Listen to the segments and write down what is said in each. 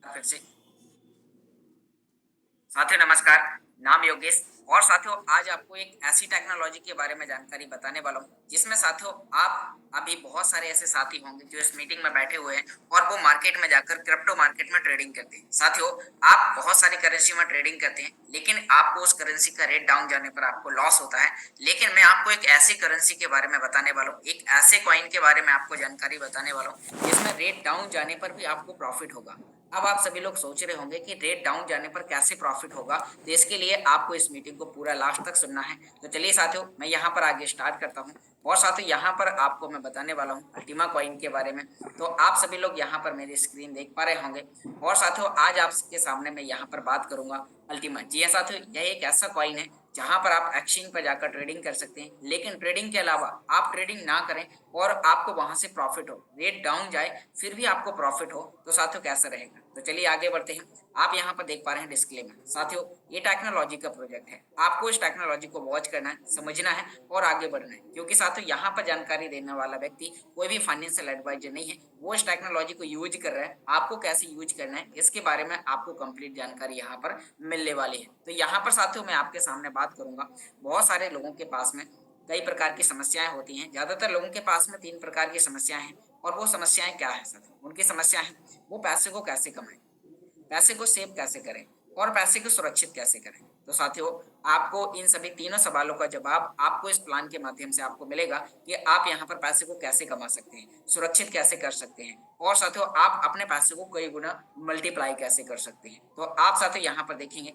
फिर से साथियों नमस्कार। नाम योगेश। और साथियों आज आपको एक ऐसी टेक्नोलॉजी के बारे में जानकारी बताने वाला हूँ जिसमें साथियों आप अभी बहुत सारे ऐसे साथी होंगे जो इस मीटिंग में बैठे हुए हैं और वो मार्केट में जाकर क्रिप्टो मार्केट में ट्रेडिंग करते हैं। साथियों आप बहुत सारी करेंसी में ट्रेडिंग करते हैं लेकिन आपको उस करेंसी का रेट डाउन जाने पर आपको लॉस होता है। लेकिन मैं आपको एक ऐसी करेंसी के बारे में बताने वाला हूँ, एक ऐसे कॉइन के बारे में आपको जानकारी बताने वाला हूँ जिसमें रेट डाउन जाने पर भी आपको प्रॉफिट होगा। अब आप सभी लोग सोच रहे होंगे कि रेट डाउन जाने पर कैसे प्रॉफिट होगा, तो इसके लिए आपको इस मीटिंग को पूरा लास्ट तक सुनना है। तो चलिए साथियों मैं यहाँ पर आगे स्टार्ट करता हूँ और साथियों यहाँ पर आपको मैं बताने वाला हूँ अल्टीमा कॉइन के बारे में। तो आप सभी लोग यहाँ पर मेरी स्क्रीन देख पा रहे होंगे और साथियों आज आपके सामने मैं यहाँ पर बात करूंगा अल्टीमा। जी हाँ साथियों, यह एक ऐसा कॉइन है जहां पर आप एक्सचेंज पर जाकर ट्रेडिंग कर सकते हैं, लेकिन ट्रेडिंग के अलावा आप ट्रेडिंग ना करें और आपको वहां से प्रॉफिट हो, रेट डाउन जाए फिर भी आपको प्रॉफिट हो, तो साथियों कैसा रहेगा। तो चलिए आगे बढ़ते हैं। आप यहाँ पर देख पा रहे हैं डिस्क्लेमर। साथियों ये टेक्नोलॉजी का प्रोजेक्ट है, आपको इस टेक्नोलॉजी को वॉच करना है, समझना है और आगे बढ़ना है, क्योंकि साथियों यहाँ पर जानकारी देने वाला व्यक्ति कोई भी फाइनेंशियल एडवाइजर नहीं है। वो इस टेक्नोलॉजी को यूज कर रहा है, आपको कैसे यूज करना है इसके बारे में आपको कंप्लीट जानकारी यहाँ पर मिलने वाली है। तो यहाँ पर साथियों मैं आपके सामने बात करूंगा, बहुत सारे लोगों के पास में कई प्रकार की समस्याएं होती हैं। ज्यादातर लोगों के पास में 3 प्रकार की समस्याएं हैं और वो समस्याएं क्या है साथियों? उनकी समस्या है वो पैसे को कैसे कमाएं, पैसे को सेव कैसे करें और पैसे को सुरक्षित कैसे करें। तो साथियों आपको इन सभी तीनों सवालों का जवाब आपको इस प्लान के माध्यम से आपको मिलेगा कि आप यहाँ पर पैसे को कैसे कमा सकते हैं, सुरक्षित कैसे कर सकते हैं और साथियों आप अपने पैसे को कई गुना मल्टीप्लाई कैसे कर सकते हैं। तो आप साथियों यहाँ पर देखेंगे,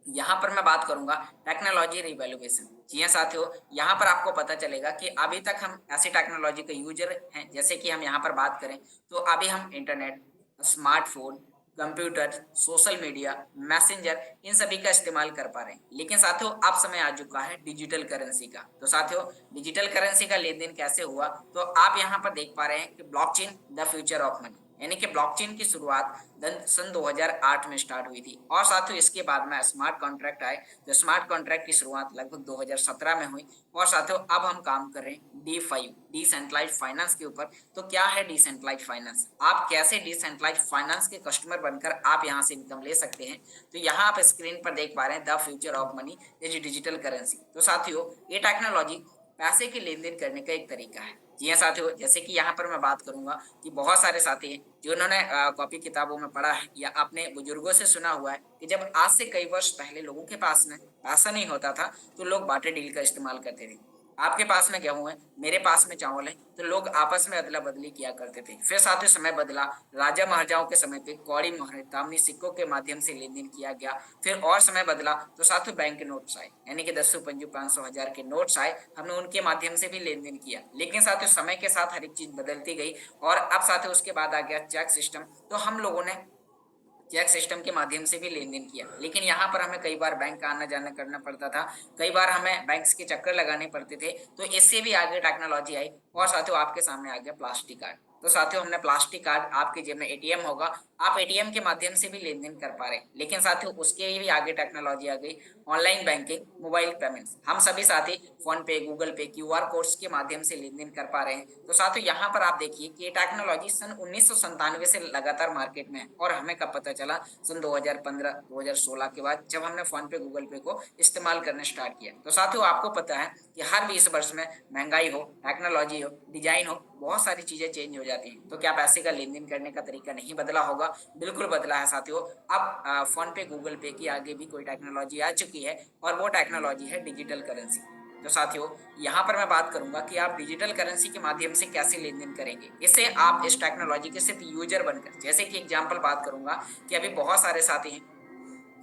यहाँ पर मैं बात करूंगा टेक्नोलॉजी रिवैल्यूएशन। जी हाँ साथियों, यहाँ पर आपको पता चलेगा कि अभी तक हम ऐसी टेक्नोलॉजी के यूजर हैं, जैसे कि हम यहाँ पर बात करें तो अभी हम internet, smartphone, computer, social media, messenger इन सभी का इस्तेमाल कर पा रहे हैं। लेकिन साथियों अब समय आ चुका है डिजिटल करेंसी का। तो साथियों डिजिटल करेंसी का लेन देन कैसे हुआ, तो आप यहाँ पर देख पा रहे हैं कि blockchain the future of money, यानी कि ब्लॉकचेन की शुरुआत सन 2008 में स्टार्ट हुई थी और साथियों इसके बाद में स्मार्ट कॉन्ट्रैक्ट आए। तो स्मार्ट कॉन्ट्रैक्ट की शुरुआत लगभग 2017 में हुई और साथियों अब हम काम कर रहे हैं D5 डिसेंट्रलाइज्ड फाइनेंस के ऊपर। तो क्या है डिसेंट्रलाइज्ड फाइनेंस, आप कैसे डिसेंट्रलाइज्ड फाइनेंस के कस्टमर बनकर आप यहाँ से इनकम ले सकते हैं। तो यहाँ आप स्क्रीन पर देख पा रहे हैं the future of money is digital currency. तो साथियों ये टेक्नोलॉजी पैसे के लेन देन करने का एक तरीका है। जी हाँ साथियों, जैसे कि यहाँ पर मैं बात करूंगा कि बहुत सारे साथी हैं जिन्होंने कॉपी किताबों में पढ़ा है या अपने बुजुर्गों से सुना हुआ है कि जब आज से कई वर्ष पहले लोगों के पास में पैसा नहीं होता था तो लोग बार्टर डील का इस्तेमाल करते थे। आपके पास में गेहूं है, मेरे पास में चावल है, तो लोग आपस में अदला बदली किया करते थे। फिर साथियों समय बदला, राजा महाराजाओं के समय पे कौड़ी मोहर तामनी सिक्कों के माध्यम से लेन देन किया गया। फिर और समय बदला तो साथियों बैंक के नोट्स आए, यानी कि 10, 5, 500, 1000 के नोट्स आए, हमने उनके माध्यम से भी लेन देन किया। लेकिन साथियों समय के साथ हर एक चीज बदलती गई और अब साथियों उसके बाद आ गया चेक सिस्टम। तो हम लोगों ने चेक सिस्टम के माध्यम से भी लेन देन किया, लेकिन यहाँ पर हमें कई बार बैंक का आना जाना करना पड़ता था, कई बार हमें बैंक्स के चक्कर लगाने पड़ते थे। तो इससे भी आगे टेक्नोलॉजी आई और साथियों आपके सामने आ गया प्लास्टिक कार्ड। तो साथियों हमने प्लास्टिक कार्ड, आपके जेब में एटीएम होगा, आप एटीएम के माध्यम से भी लेन देन कर पा रहे हैं। लेकिन साथियों उसके भी आगे टेक्नोलॉजी आ गई ऑनलाइन बैंकिंग, मोबाइल पेमेंट्स। हम सभी साथी फोन पे, गूगल पे, क्यूआर कोड्स के माध्यम से लेन देन कर पा रहे हैं। तो साथियों यहाँ पर आप देखिए कि ये टेक्नोलॉजी सन 1997 से लगातार मार्केट में है और हमें कब पता चला, सन 2015 2016 के बाद जब हमने फोन पे, गूगल पे को इस्तेमाल करना स्टार्ट किया। तो साथियों आपको पता है कि हर 20 वर्ष में महंगाई हो, टेक्नोलॉजी हो, डिजाइन हो, बहुत सारी चीजें चेंज हो जाती हैं। तो क्या पैसे का लेन देन करने का तरीका नहीं बदला होगा? बिल्कुल बदला है साथियों। अब फोन पे, गूगल पे की आगे भी कोई टेक्नोलॉजी आ चुकी है और वो टेक्नोलॉजी है डिजिटल करेंसी। तो साथियों यहाँ पर मैं बात करूंगा कि आप डिजिटल करेंसी के माध्यम से कैसे लेन देन करेंगे। इससे आप इस टेक्नोलॉजी के सिर्फ यूजर बनकर, जैसे कि एग्जांपल बात करूंगा कि अभी बहुत सारे साथी हैं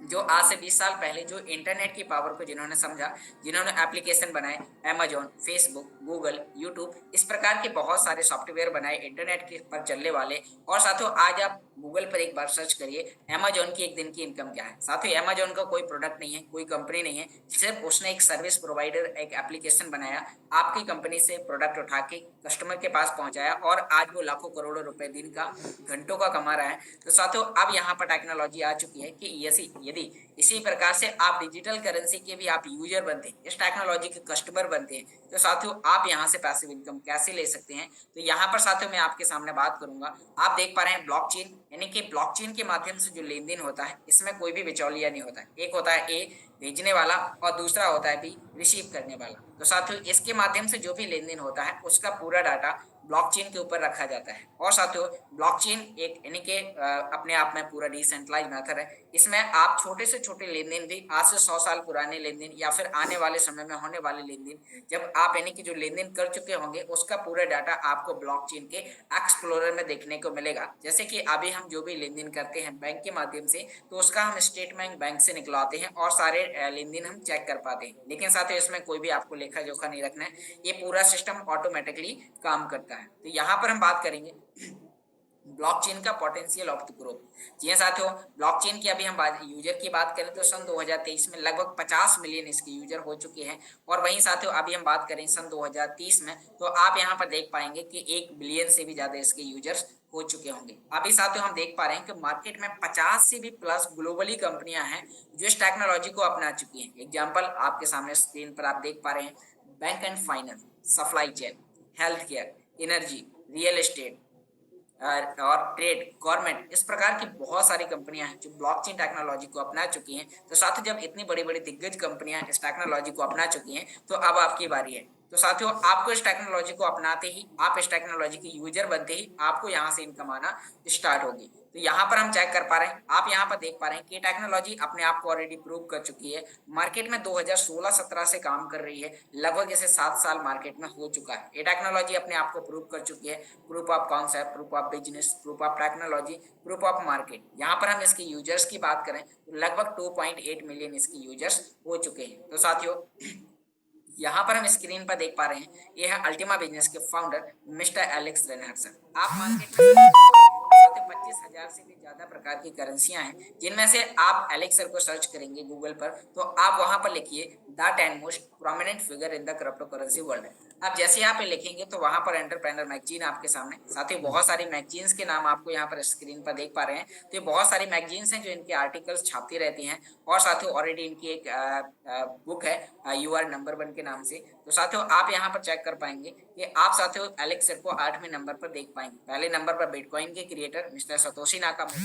जो आज से 20 साल पहले जो इंटरनेट की पावर को जिन्होंने समझा, जिन्होंने एप्लीकेशन बनाए, अमेजोन, फेसबुक, गूगल, यूट्यूब, इस प्रकार के बहुत सारे सॉफ्टवेयर बनाए इंटरनेट के पर चलने वाले। और साथियों आज आप गूगल पर एक बार सर्च करिए अमेजोन की एक दिन की इनकम क्या है। साथियों अमेजोन का कोई प्रोडक्ट नहीं है, कोई कंपनी नहीं है, सिर्फ उसने एक सर्विस प्रोवाइडर, एक एप्लीकेशन बनाया, आपकी कंपनी से प्रोडक्ट उठा के कस्टमर के पास पहुंचाया और आज वो लाखों करोड़ों रुपए दिन का, घंटों का कमा रहा है। तो साथियों अब यहाँ पर टेक्नोलॉजी आ चुकी है कि यदि इसी प्रकार से आप डिजिटल करेंसी के भी आप यूजर बनते हैं, इस टेक्नोलॉजी के कस्टमर बनते हैं, तो साथियों आप यहाँ से पैसिव इनकम कैसे ले सकते हैं। तो यहाँ पर साथियों मैं आपके सामने बात करूंगा, आप देख पा रहे हैं ब्लॉकचेन यानी कि ब्लॉकचेन के माध्यम से जो लेन देन होता है इसमें कोई भी बिचौलिया नहीं होता है। एक होता है ए भेजने वाला और दूसरा होता है बी रिसीव करने वाला। तो साथियों इसके माध्यम से जो भी लेन देन होता है उसका पूरा डाटा ब्लॉकचेन के ऊपर रखा जाता है। और साथियों ब्लॉकचेन एक यानी कि अपने आप में पूरा डिसेंट्रलाइज मेथड है। इसमें आप छोटे से छोटे लेन देन भी आज से 100 साल पुराने लेन देन या फिर आने वाले समय में होने वाले लेन देन जब आप यानी कि जो लेन देन कर चुके होंगे उसका पूरा डाटा आपको ब्लॉकचेन के एक्सप्लोरर में देखने को मिलेगा। जैसे कि अभी हम जो भी लेन देन करते हैं बैंक के माध्यम से तो उसका हम स्टेटमेंट बैंक से निकलवाते हैं और सारे लेन देन हम चेक कर पाते हैं। लेकिन साथियों इसमें कोई भी आपको लेखा जोखा नहीं रखना है, ये पूरा सिस्टम ऑटोमेटिकली काम करता है। तो यहाँ पर हम बात करेंगे ब्लॉकचेन का पोटेंशियल ऑफ द ग्रुप। जी हाँ साथियों, ब्लॉकचेन की अभी हम यूजर की बात करें तो सन 2023 में लगभग 50 मिलियन इसके यूजर हो चुके हैं। और वहीं साथियों अभी हम बात करें सन 2030 में तो आप यहाँ पर देख पाएंगे कि 1 बिलियन से भी ज्यादा इसके यूजर्स हो चुके होंगे। अभी साथियों हम देख पा रहे हैं कि मार्केट में 50 से भी प्लस ग्लोबली कंपनियां हैं जो इस टेक्नोलॉजी को अपना चुकी हैं। एग्जाम्पल आपके सामने स्क्रीन पर आप देख पा रहे हैं, bank and finance, supply chain, health care, energy, real estate और ट्रेड, गवर्नमेंट, इस प्रकार की बहुत सारी कंपनियां हैं जो ब्लॉकचेन टेक्नोलॉजी को अपना चुकी हैं। तो साथियों जब इतनी बड़ी बड़ी दिग्गज कंपनियां इस टेक्नोलॉजी को अपना चुकी हैं तो अब आपकी बारी है। तो साथियों आपको इस टेक्नोलॉजी को अपनाते ही, आप इस टेक्नोलॉजी के यूजर बनते ही आपको यहाँ से इनकम आना स्टार्ट होगी। तो यहाँ पर हम चेक कर पा रहे हैं, आप यहाँ पर देख पा रहे हैं कि टेक्नोलॉजी अपने आप को ऑलरेडी प्रूव कर चुकी है। मार्केट में 2016-17 से काम कर रही है, लगभग इसे 7 साल मार्केट में हो चुका है। ये टेक्नोलॉजी अपने आप को प्रूव कर चुकी है। Proof of concept, proof of business, proof of technology, proof of market. यहाँ पर हम इसके यूजर्स की बात करें तो लगभग 2.8 मिलियन इसके यूजर्स हो चुके हैं। तो साथियों यहाँ पर हम स्क्रीन पर देख पा रहे हैं, ये है अल्टीमा बिजनेस के फाउंडर मिस्टर एलेक्स रेनहर्सन। आप मार्केट में 25,000 से भी ज्यादा प्रकार की करेंसियां हैं जिनमें से आप एलेक्सर को सर्च करेंगे गूगल पर तो आप वहां पर लिखिए the 10 most prominent figure in the crypto currency world. आप जैसे यहाँ पे लिखेंगे तो वहां पर एंटरप्रेन्योर मैगजीन आपके सामने, साथ ही बहुत सारी मैगजीन्स के नाम आपको यहाँ पर स्क्रीन पर देख पा रहे हैं। तो ये बहुत सारी मैगजीन्स हैं जो इनके आर्टिकल्स छापती रहती हैं। और साथियों ऑलरेडी इनकी एक बुक है यू आर नंबर 1 के नाम से। तो साथियों आप यहाँ पर चेक कर पाएंगे कि आप साथियों एलेक्सर को 8वें नंबर पर देख पाएंगे। पहले नंबर पर बिटकॉइन के creator mister Satoshi Nakamoto,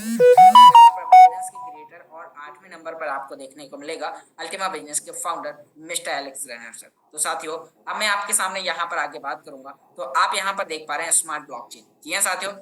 Binance के क्रिएटर, और 8वें नंबर पर आपको देखने को मिलेगा अल्टीमा बिजनेस के फाउंडर मिस्टर एलेक्स रेनहर्सन। तो साथियों अब मैं आपके सामने यहाँ पर आगे बात करूंगा तो आप यहाँ पर देख पा रहे हैं स्मार्ट ब्लॉकचेन। जी हाँ साथियों,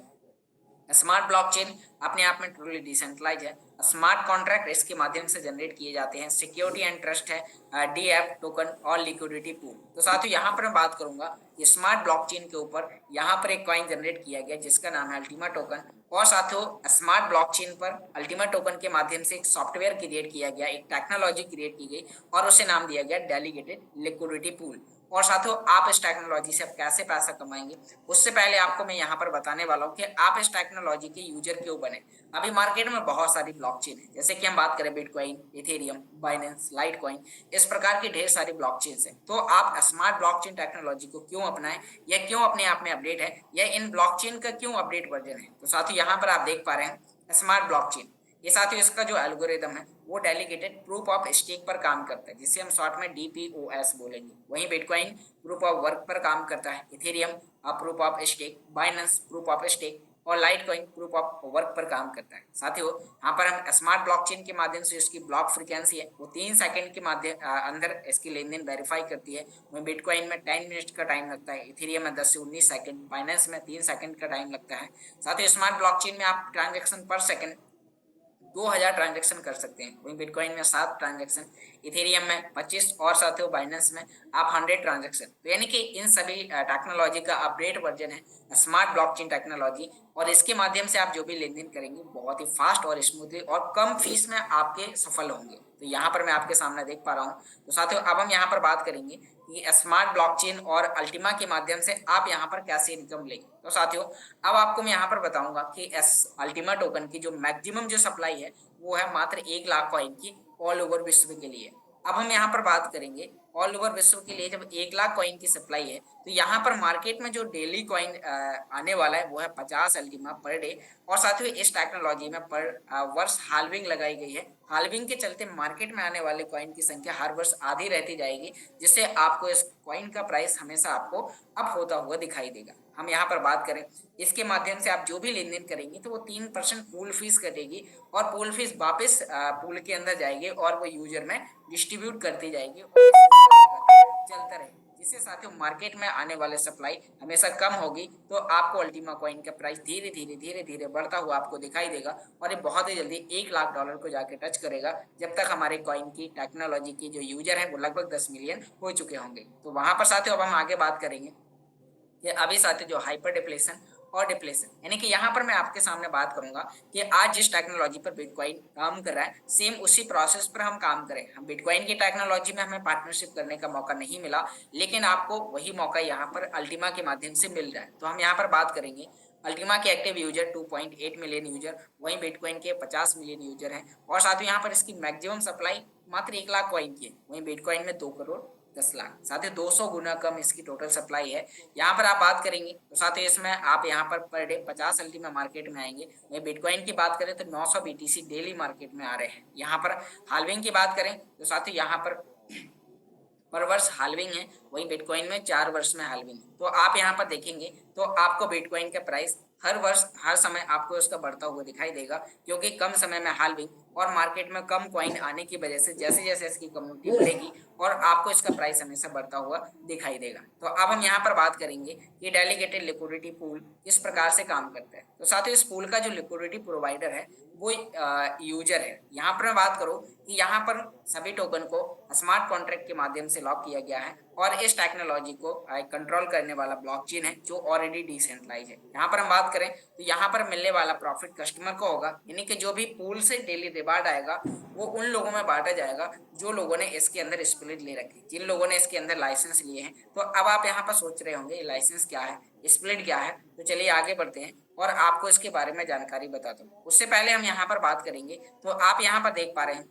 स्मार्ट ब्लॉकचेन अपने आप में ट्रूली डिसेंट्रलाइज है। स्मार्ट कॉन्ट्रैक्ट इसके माध्यम से जनरेट किए जाते हैं, सिक्योरिटी एंड ट्रस्ट है, डीएफ टोकन और लिक्विडिटी पूल। तो साथियों यहाँ पर मैं बात करूंगा कि स्मार्ट ब्लॉकचेन के ऊपर यहाँ पर एक कॉइन जनरेट किया गया जिसका नाम है अल्टीमा टोकन। और साथियों स्मार्ट ब्लॉकचेन पर अल्टीमा टोकन के माध्यम से एक सॉफ्टवेयर क्रिएट किया गया, एक टेक्नोलॉजी क्रिएट की गई और उसे नाम दिया गया डेलीगेटेड लिक्विडिटी पूल। और साथियों आप इस टेक्नोलॉजी से कैसे पैसा कमाएंगे उससे पहले आपको मैं यहाँ पर बताने वाला हूँ कि आप इस टेक्नोलॉजी के यूजर क्यों बने। अभी मार्केट में बहुत सारी ब्लॉकचेन है, जैसे कि हम बात करें बिटकॉइन, इथेरियम, बाइनेंस, लाइटकॉइन, इस प्रकार की ढेर सारी ब्लॉकचेन्स हैं। तो आप स्मार्ट ब्लॉकचेन टेक्नोलॉजी को क्यों अपनाएं, यह क्यों अपने आप में अपडेट है, यह इन ब्लॉकचेन का क्यों अपडेट वर्जन है। तो साथियों यहाँ पर आप देख पा रहे हैं स्मार्ट ब्लॉकचेन, ये साथियों इसका जो एल्गोरिदम है वो डेलीगेटेड प्रूफ ऑफ स्टेक पर काम करता है जिसे हम शॉर्ट में डीपीओएस बोलेंगे। वहीं बिटकॉइन प्रूफ ऑफ वर्क पर काम करता है, Ethereum proof of stake, Binance proof of stake और लाइटकॉइन प्रूफ ऑफ वर्क पर काम करता है। साथियों यहाँ पर हम स्मार्ट ब्लॉकचेन के माध्यम से इसकी ब्लॉक फ्रीक्वेंसी है वो 3 सेकंड के माध्यम अंदर इसकी लेन देन वेरीफाई करती है। वहीं बिटकॉइन में 10 मिनट का टाइम लगता है, इथेरियम में 10 से 19 सेकंड, बाइनेंस में 3 सेकंड का टाइम लगता है। साथियों स्मार्ट ब्लॉकचेन में आप ट्रांजेक्शन पर सेकंड 2000 ट्रांजेक्शन कर सकते हैं, वहीं बिटकॉइन में 7 ट्रांजेक्शन, इथेरियम में 25 और साथियों बाइनेंस में आप 100 ट्रांजेक्शन। तो यानी कि इन सभी टेक्नोलॉजी का अपडेट वर्जन है स्मार्ट ब्लॉकचेन टेक्नोलॉजी। और इसके माध्यम से आप जो भी लेन देन करेंगे बहुत ही फास्ट और स्मूथली और कम फीस में आपके सफल होंगे। तो यहाँ पर मैं आपके सामने देख पा रहा हूँ। तो साथियों अब हम यहाँ पर बात करेंगे कि स्मार्ट ब्लॉकचेन और अल्टीमा के माध्यम से आप यहाँ पर कैसे इनकम लेंगे। तो साथियों अब आपको मैं यहाँ पर बताऊंगा कि अल्टीमा टोकन की जो मैक्सिमम जो सप्लाई है वो है मात्र 1 लाख कॉइन की ऑल ओवर विश्व के लिए। अब हम यहाँ पर बात करेंगे ऑल ओवर विश्व के लिए, जब 1 लाख कॉइन की सप्लाई है तो यहाँ पर मार्केट में जो डेली कॉइन आने वाला है वो है 50 अल्टीमा पर डे। और साथियों इस टेक्नोलॉजी में पर वर्ष हाल्विंग लगाई गई है। हाल्विंग के चलते मार्केट में आने वाले कॉइन की संख्या हर वर्ष आधी रहती जाएगी, जिससे आपको इस कॉइन का प्राइस हमेशा आपको अप होता हुआ दिखाई देगा। हम यहाँ पर बात करें, इसके माध्यम से आप जो भी लेन देन करेंगे तो वो 3% पूल फीस कटेगी और पूल फीस वापस पूल के अंदर जाएगी और वो यूजर में डिस्ट्रीब्यूट करती जाएगी और इस चलता रहेगा, जिससे साथियों मार्केट में आने वाले सप्लाई हमेशा कम होगी। तो आपको अल्टीमा कॉइन का प्राइस धीरे धीरे बढ़ता हुआ आपको दिखाई देगा और ये बहुत ही जल्दी $1 लाख को जाके टच करेगा, जब तक हमारे कॉइन की टेक्नोलॉजी की जो यूजर है वो लगभग 10 मिलियन हो चुके होंगे। तो वहां पर साथियों अब हम आगे बात करेंगे कि अभी साथियों जो हाइपर डिप्लेशन और डिप्लेशन, यानी कि यहाँ पर मैं आपके सामने बात करूंगा कि आज जिस टेक्नोलॉजी पर बिटकॉइन काम कर रहा है सेम उसी प्रोसेस पर हम काम करें। हम बिटकॉइन की टेक्नोलॉजी में हमें पार्टनरशिप करने का मौका नहीं मिला, लेकिन आपको वही मौका यहाँ पर अल्टीमा के माध्यम से मिल रहा है। तो हम यहाँ पर बात करेंगे अल्टीमा के एक्टिव यूजर 2.8 मिलियन यूजर, वहीं बिटकॉइन के 50 मिलियन यूजर हैं और साथ ही यहाँ पर इसकी मैक्सिमम सप्लाई मात्र 1 लाख कॉइन की है, वहीं बिटकॉइन में 2 करोड़ 10 लाख, साथ ही 200 गुना कम इसकी टोटल सप्लाई है। यहाँ पर आप बात करेंगे तो साथ ही इसमें आप यहाँ पर डे 50 अल्टीमा मार्केट में आएंगे। वही बिटकॉइन की बात करें तो 900 बीटीसी डेली मार्केट में आ रहे हैं। यहाँ पर हाल्विंग की बात करें तो साथ ही यहाँ पर वर्ष हाल्विंग है, वही बिटकॉइन में 4 वर्ष में हाल्विंग है। तो आप यहाँ पर देखेंगे तो आपको बिटकॉइन का प्राइस हर वर्ष हर समय आपको उसका बढ़ता हुआ दिखाई देगा, क्योंकि कम समय में हाल्विंग और मार्केट में कम कॉइन आने की वजह से जैसे जैसे इसकी कम्युनिटी बढ़ेगी और आपको इसका प्राइस हमेशा बढ़ता हुआ दिखाई देगा। तो अब हम यहाँ पर बात करेंगे कि डेलीगेटेड लिक्विडिटी पूल किस प्रकार से काम करता है। तो साथियों इस पूल का जो लिक्विडिटी प्रोवाइडर है वो यूजर है। यहाँ पर मैं बात करूँ कि यहाँ पर सभी टोकन को स्मार्ट कॉन्ट्रैक्ट के माध्यम से लॉक किया गया है और इस टेक्नोलॉजी को कंट्रोल करने वाला ब्लॉकचेन है जो ऑलरेडी डिसेंट्रलाइज है। यहाँ पर हम बात करें तो यहाँ पर मिलने वाला प्रॉफिट कस्टमर को होगा, यानी कि जो भी पूल से डेली रिवार्ड आएगा वो उन लोगों में बांटा जाएगा जो लोगों ने इसके अंदर स्प्लिट ले रखी, जिन लोगों ने इसके अंदर लाइसेंस लिए हैं। तो अब आप यहाँ पर सोच रहे होंगे लाइसेंस क्या है, स्प्लिट क्या है, तो चलिए आगे बढ़ते हैं और आपको इसके बारे में जानकारी बताता हूँ। उससे पहले हम यहाँ पर बात करेंगे तो आप यहाँ पर देख पा रहे हैं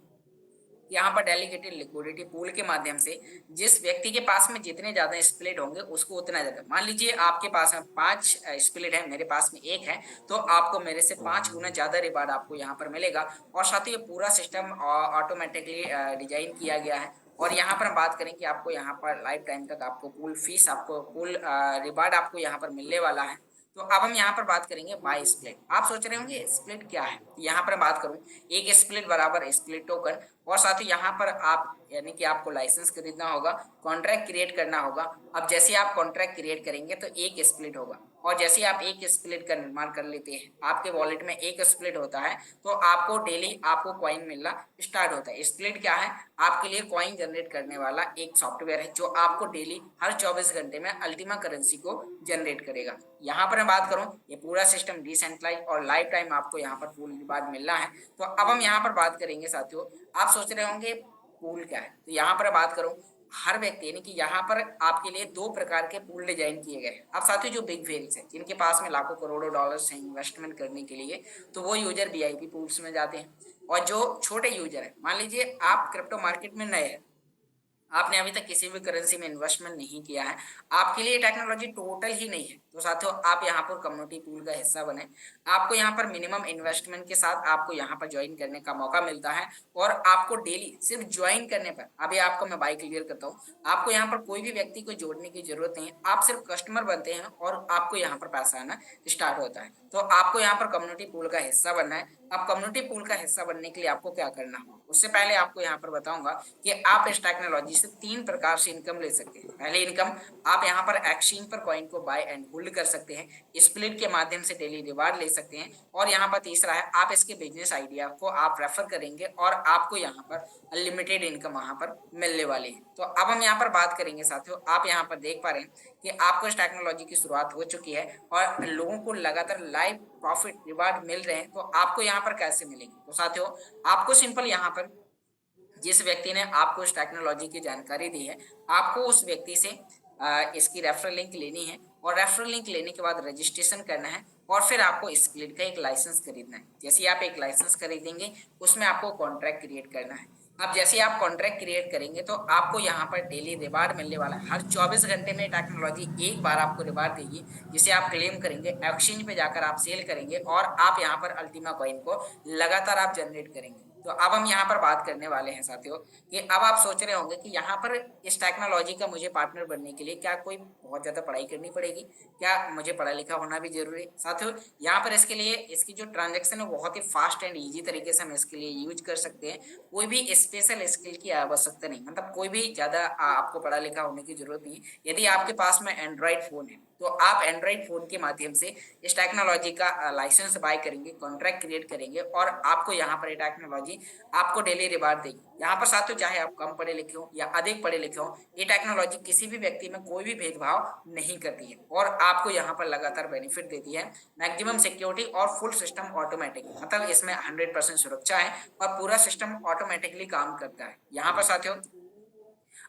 यहाँ पर डेलीगेटेड लिक्विडिटी पूल के माध्यम से जिस व्यक्ति के पास में जितने ज्यादा स्प्लिट होंगे उसको उतना ज्यादा, मान लीजिए आपके पास में 5 स्प्लिट है, मेरे पास में 1 है, तो आपको मेरे से 5 गुना ज्यादा रिवार्ड आपको यहाँ पर मिलेगा। और साथ ही ये पूरा सिस्टम ऑटोमेटिकली डिजाइन किया गया है। और यहाँ पर हम बात करें कि आपको यहाँ पर लाइफ टाइम तक आपको पूल फीस आपको पूल रिवार्ड आपको यहाँ पर मिलने वाला है। तो अब हम यहाँ पर बात करेंगे बाय स्प्लिट। आप सोच रहे होंगे स्प्लिट क्या है, तो यहाँ पर बात करूँ एक स्प्लिट बराबर स्प्लिट टोकन, और साथ ही यहाँ पर आप यानी कि आपको लाइसेंस खरीदना होगा, कॉन्ट्रैक्ट क्रिएट करना होगा। अब जैसे आप कॉन्ट्रैक्ट क्रिएट करेंगे तो एक स्प्लिट होगा, और जैसे आप एक स्प्लिट का निर्माण कर लेते हैं, आपके वॉलेट में एक स्प्लिट होता है, तो आपको डेली आपको कॉइन मिलना स्टार्ट होता है। स्प्लिट क्या है, आपके लिए कॉइन जनरेट करने वाला एक सॉफ्टवेयर है जो आपको डेली हर 24 घंटे में अल्टीमा करेंसी को जनरेट करेगा। यहाँ पर मैं बात करूँ ये पूरा सिस्टम डिसेंट्रलाइज और लाइफ टाइम आपको यहाँ पर पूल रिवार्ड मिलना है। तो अब हम यहाँ पर बात करेंगे साथियों, आप सोच रहे होंगे पूल क्या है, तो यहाँ पर बात करूँ हर व्यक्ति यानी कि यहाँ पर आपके लिए 2 प्रकार के पूल डिजाइन किए गए हैं। अब साथियों जो बिग वेल्स है जिनके पास में लाखों करोड़ों डॉलर्स हैं इन्वेस्टमेंट करने के लिए, तो वो यूजर वीआईपी पूल्स में जाते हैं। और जो छोटे यूजर है, मान लीजिए आप क्रिप्टो मार्केट में नए हैं, आपने अभी तक किसी भी करेंसी में इन्वेस्टमेंट नहीं किया है, आपके लिए टेक्नोलॉजी टोटल ही नहीं है, तो साथियों आप यहाँ पर कम्युनिटी पूल का हिस्सा बने। आपको यहाँ पर मिनिमम इन्वेस्टमेंट के साथ आपको यहाँ पर ज्वाइन करने का मौका मिलता है, और आपको डेली सिर्फ ज्वाइन करने पर, अभी आपको मैं बाई क्लियर करता हूँ, आपको यहाँ पर कोई भी व्यक्ति को जोड़ने की जरूरत नहीं है, आप सिर्फ कस्टमर बनते हैं और आपको यहाँ पर पैसा आना स्टार्ट होता है। तो आपको यहाँ पर कम्युनिटी पूल का हिस्सा बनना है। अब कम्युनिटी पूल का हिस्सा बनने के लिए आपको क्या करना होगा, उससे पहले आपको यहाँ पर बताऊंगा कि आप इस टेक्नोलॉजी से 3 प्रकार से इनकम ले सकते हैं। पहले इनकम, आप यहाँ पर एक्सचेंज पर कॉइन को बाय एंड होल्ड कर सकते हैं, स्प्लिट के माध्यम से डेली रिवार्ड ले सकते हैं, और यहाँ पर तीसरा है आप इसके बिजनेस आइडिया को आप रेफर करेंगे और आपको यहाँ पर अनलिमिटेड इनकम वहाँ पर मिलने वाली है। तो अब हम यहाँ पर बात करेंगे साथियों, आप यहाँ पर देख पा रहे हैं कि आपको इस टेक्नोलॉजी की शुरुआत हो चुकी है और लोगों को लगातार लाइव प्रॉफिट रिवार्ड मिल रहे हैं। तो आपको यहाँ पर कैसे मिलेंगे, तो साथियों आपको सिंपल यहाँ पर जिस व्यक्ति ने आपको इस टेक्नोलॉजी की जानकारी दी है, आपको उस व्यक्ति से इसकी रेफरल लिंक लेनी है, और रेफरल लिंक लेने के बाद रजिस्ट्रेशन करना है, और फिर आपको स्प्लिट का एक लाइसेंस खरीदना है। जैसे ही आप एक लाइसेंस खरीदेंगे उसमें आपको कॉन्ट्रैक्ट क्रिएट करना है। अब जैसे आप कॉन्ट्रैक्ट क्रिएट करेंगे तो आपको यहाँ पर डेली रिवार्ड मिलने वाला है। हर 24 घंटे में टेक्नोलॉजी एक बार आपको रिवार्ड देगी, जिसे आप क्लेम करेंगे, एक्सचेंज पे जाकर आप सेल करेंगे और आप यहाँ पर अल्टीमा कॉइन को लगातार आप जनरेट करेंगे। तो अब हम यहाँ पर बात करने वाले हैं साथियों कि अब आप सोच रहे होंगे कि यहाँ पर इस टेक्नोलॉजी का मुझे पार्टनर बनने के लिए क्या कोई बहुत ज़्यादा पढ़ाई करनी पड़ेगी, क्या मुझे पढ़ा लिखा होना भी जरूरी है? साथियों यहाँ पर इसके लिए इसकी जो ट्रांजेक्शन है बहुत ही फास्ट एंड ईजी तरीके से हम इसके लिए यूज कर सकते हैं। कोई भी स्पेशल स्किल की आवश्यकता नहीं, मतलब कोई भी ज़्यादा आपको पढ़ा लिखा होने की जरूरत नहीं है। यदि आपके पास में एंड्रॉइड फ़ोन है तो आप एंड्रॉइड फ़ोन के माध्यम से इस टेक्नोलॉजी का लाइसेंस बाय करेंगे, कॉन्ट्रैक्ट क्रिएट करेंगे और आपको यहाँ पर ये टेक्नोलॉजी आपको डेली रिवार्ड देगी। यहाँ पर साथियों चाहे आप कम पढ़े लिखे हो या अधिक पढ़े लिखे हो, ये टेक्नोलॉजी किसी भी व्यक्ति में कोई भी भेदभाव नहीं करती है और आपको यहाँ पर लगातार बेनिफिट देती है। मैक्सिमम सिक्योरिटी और फुल सिस्टम ऑटोमेटिक, मतलब इसमें 100% सुरक्षा है और पूरा सिस्टम ऑटोमेटिकली काम करता है। यहाँ पर साथियों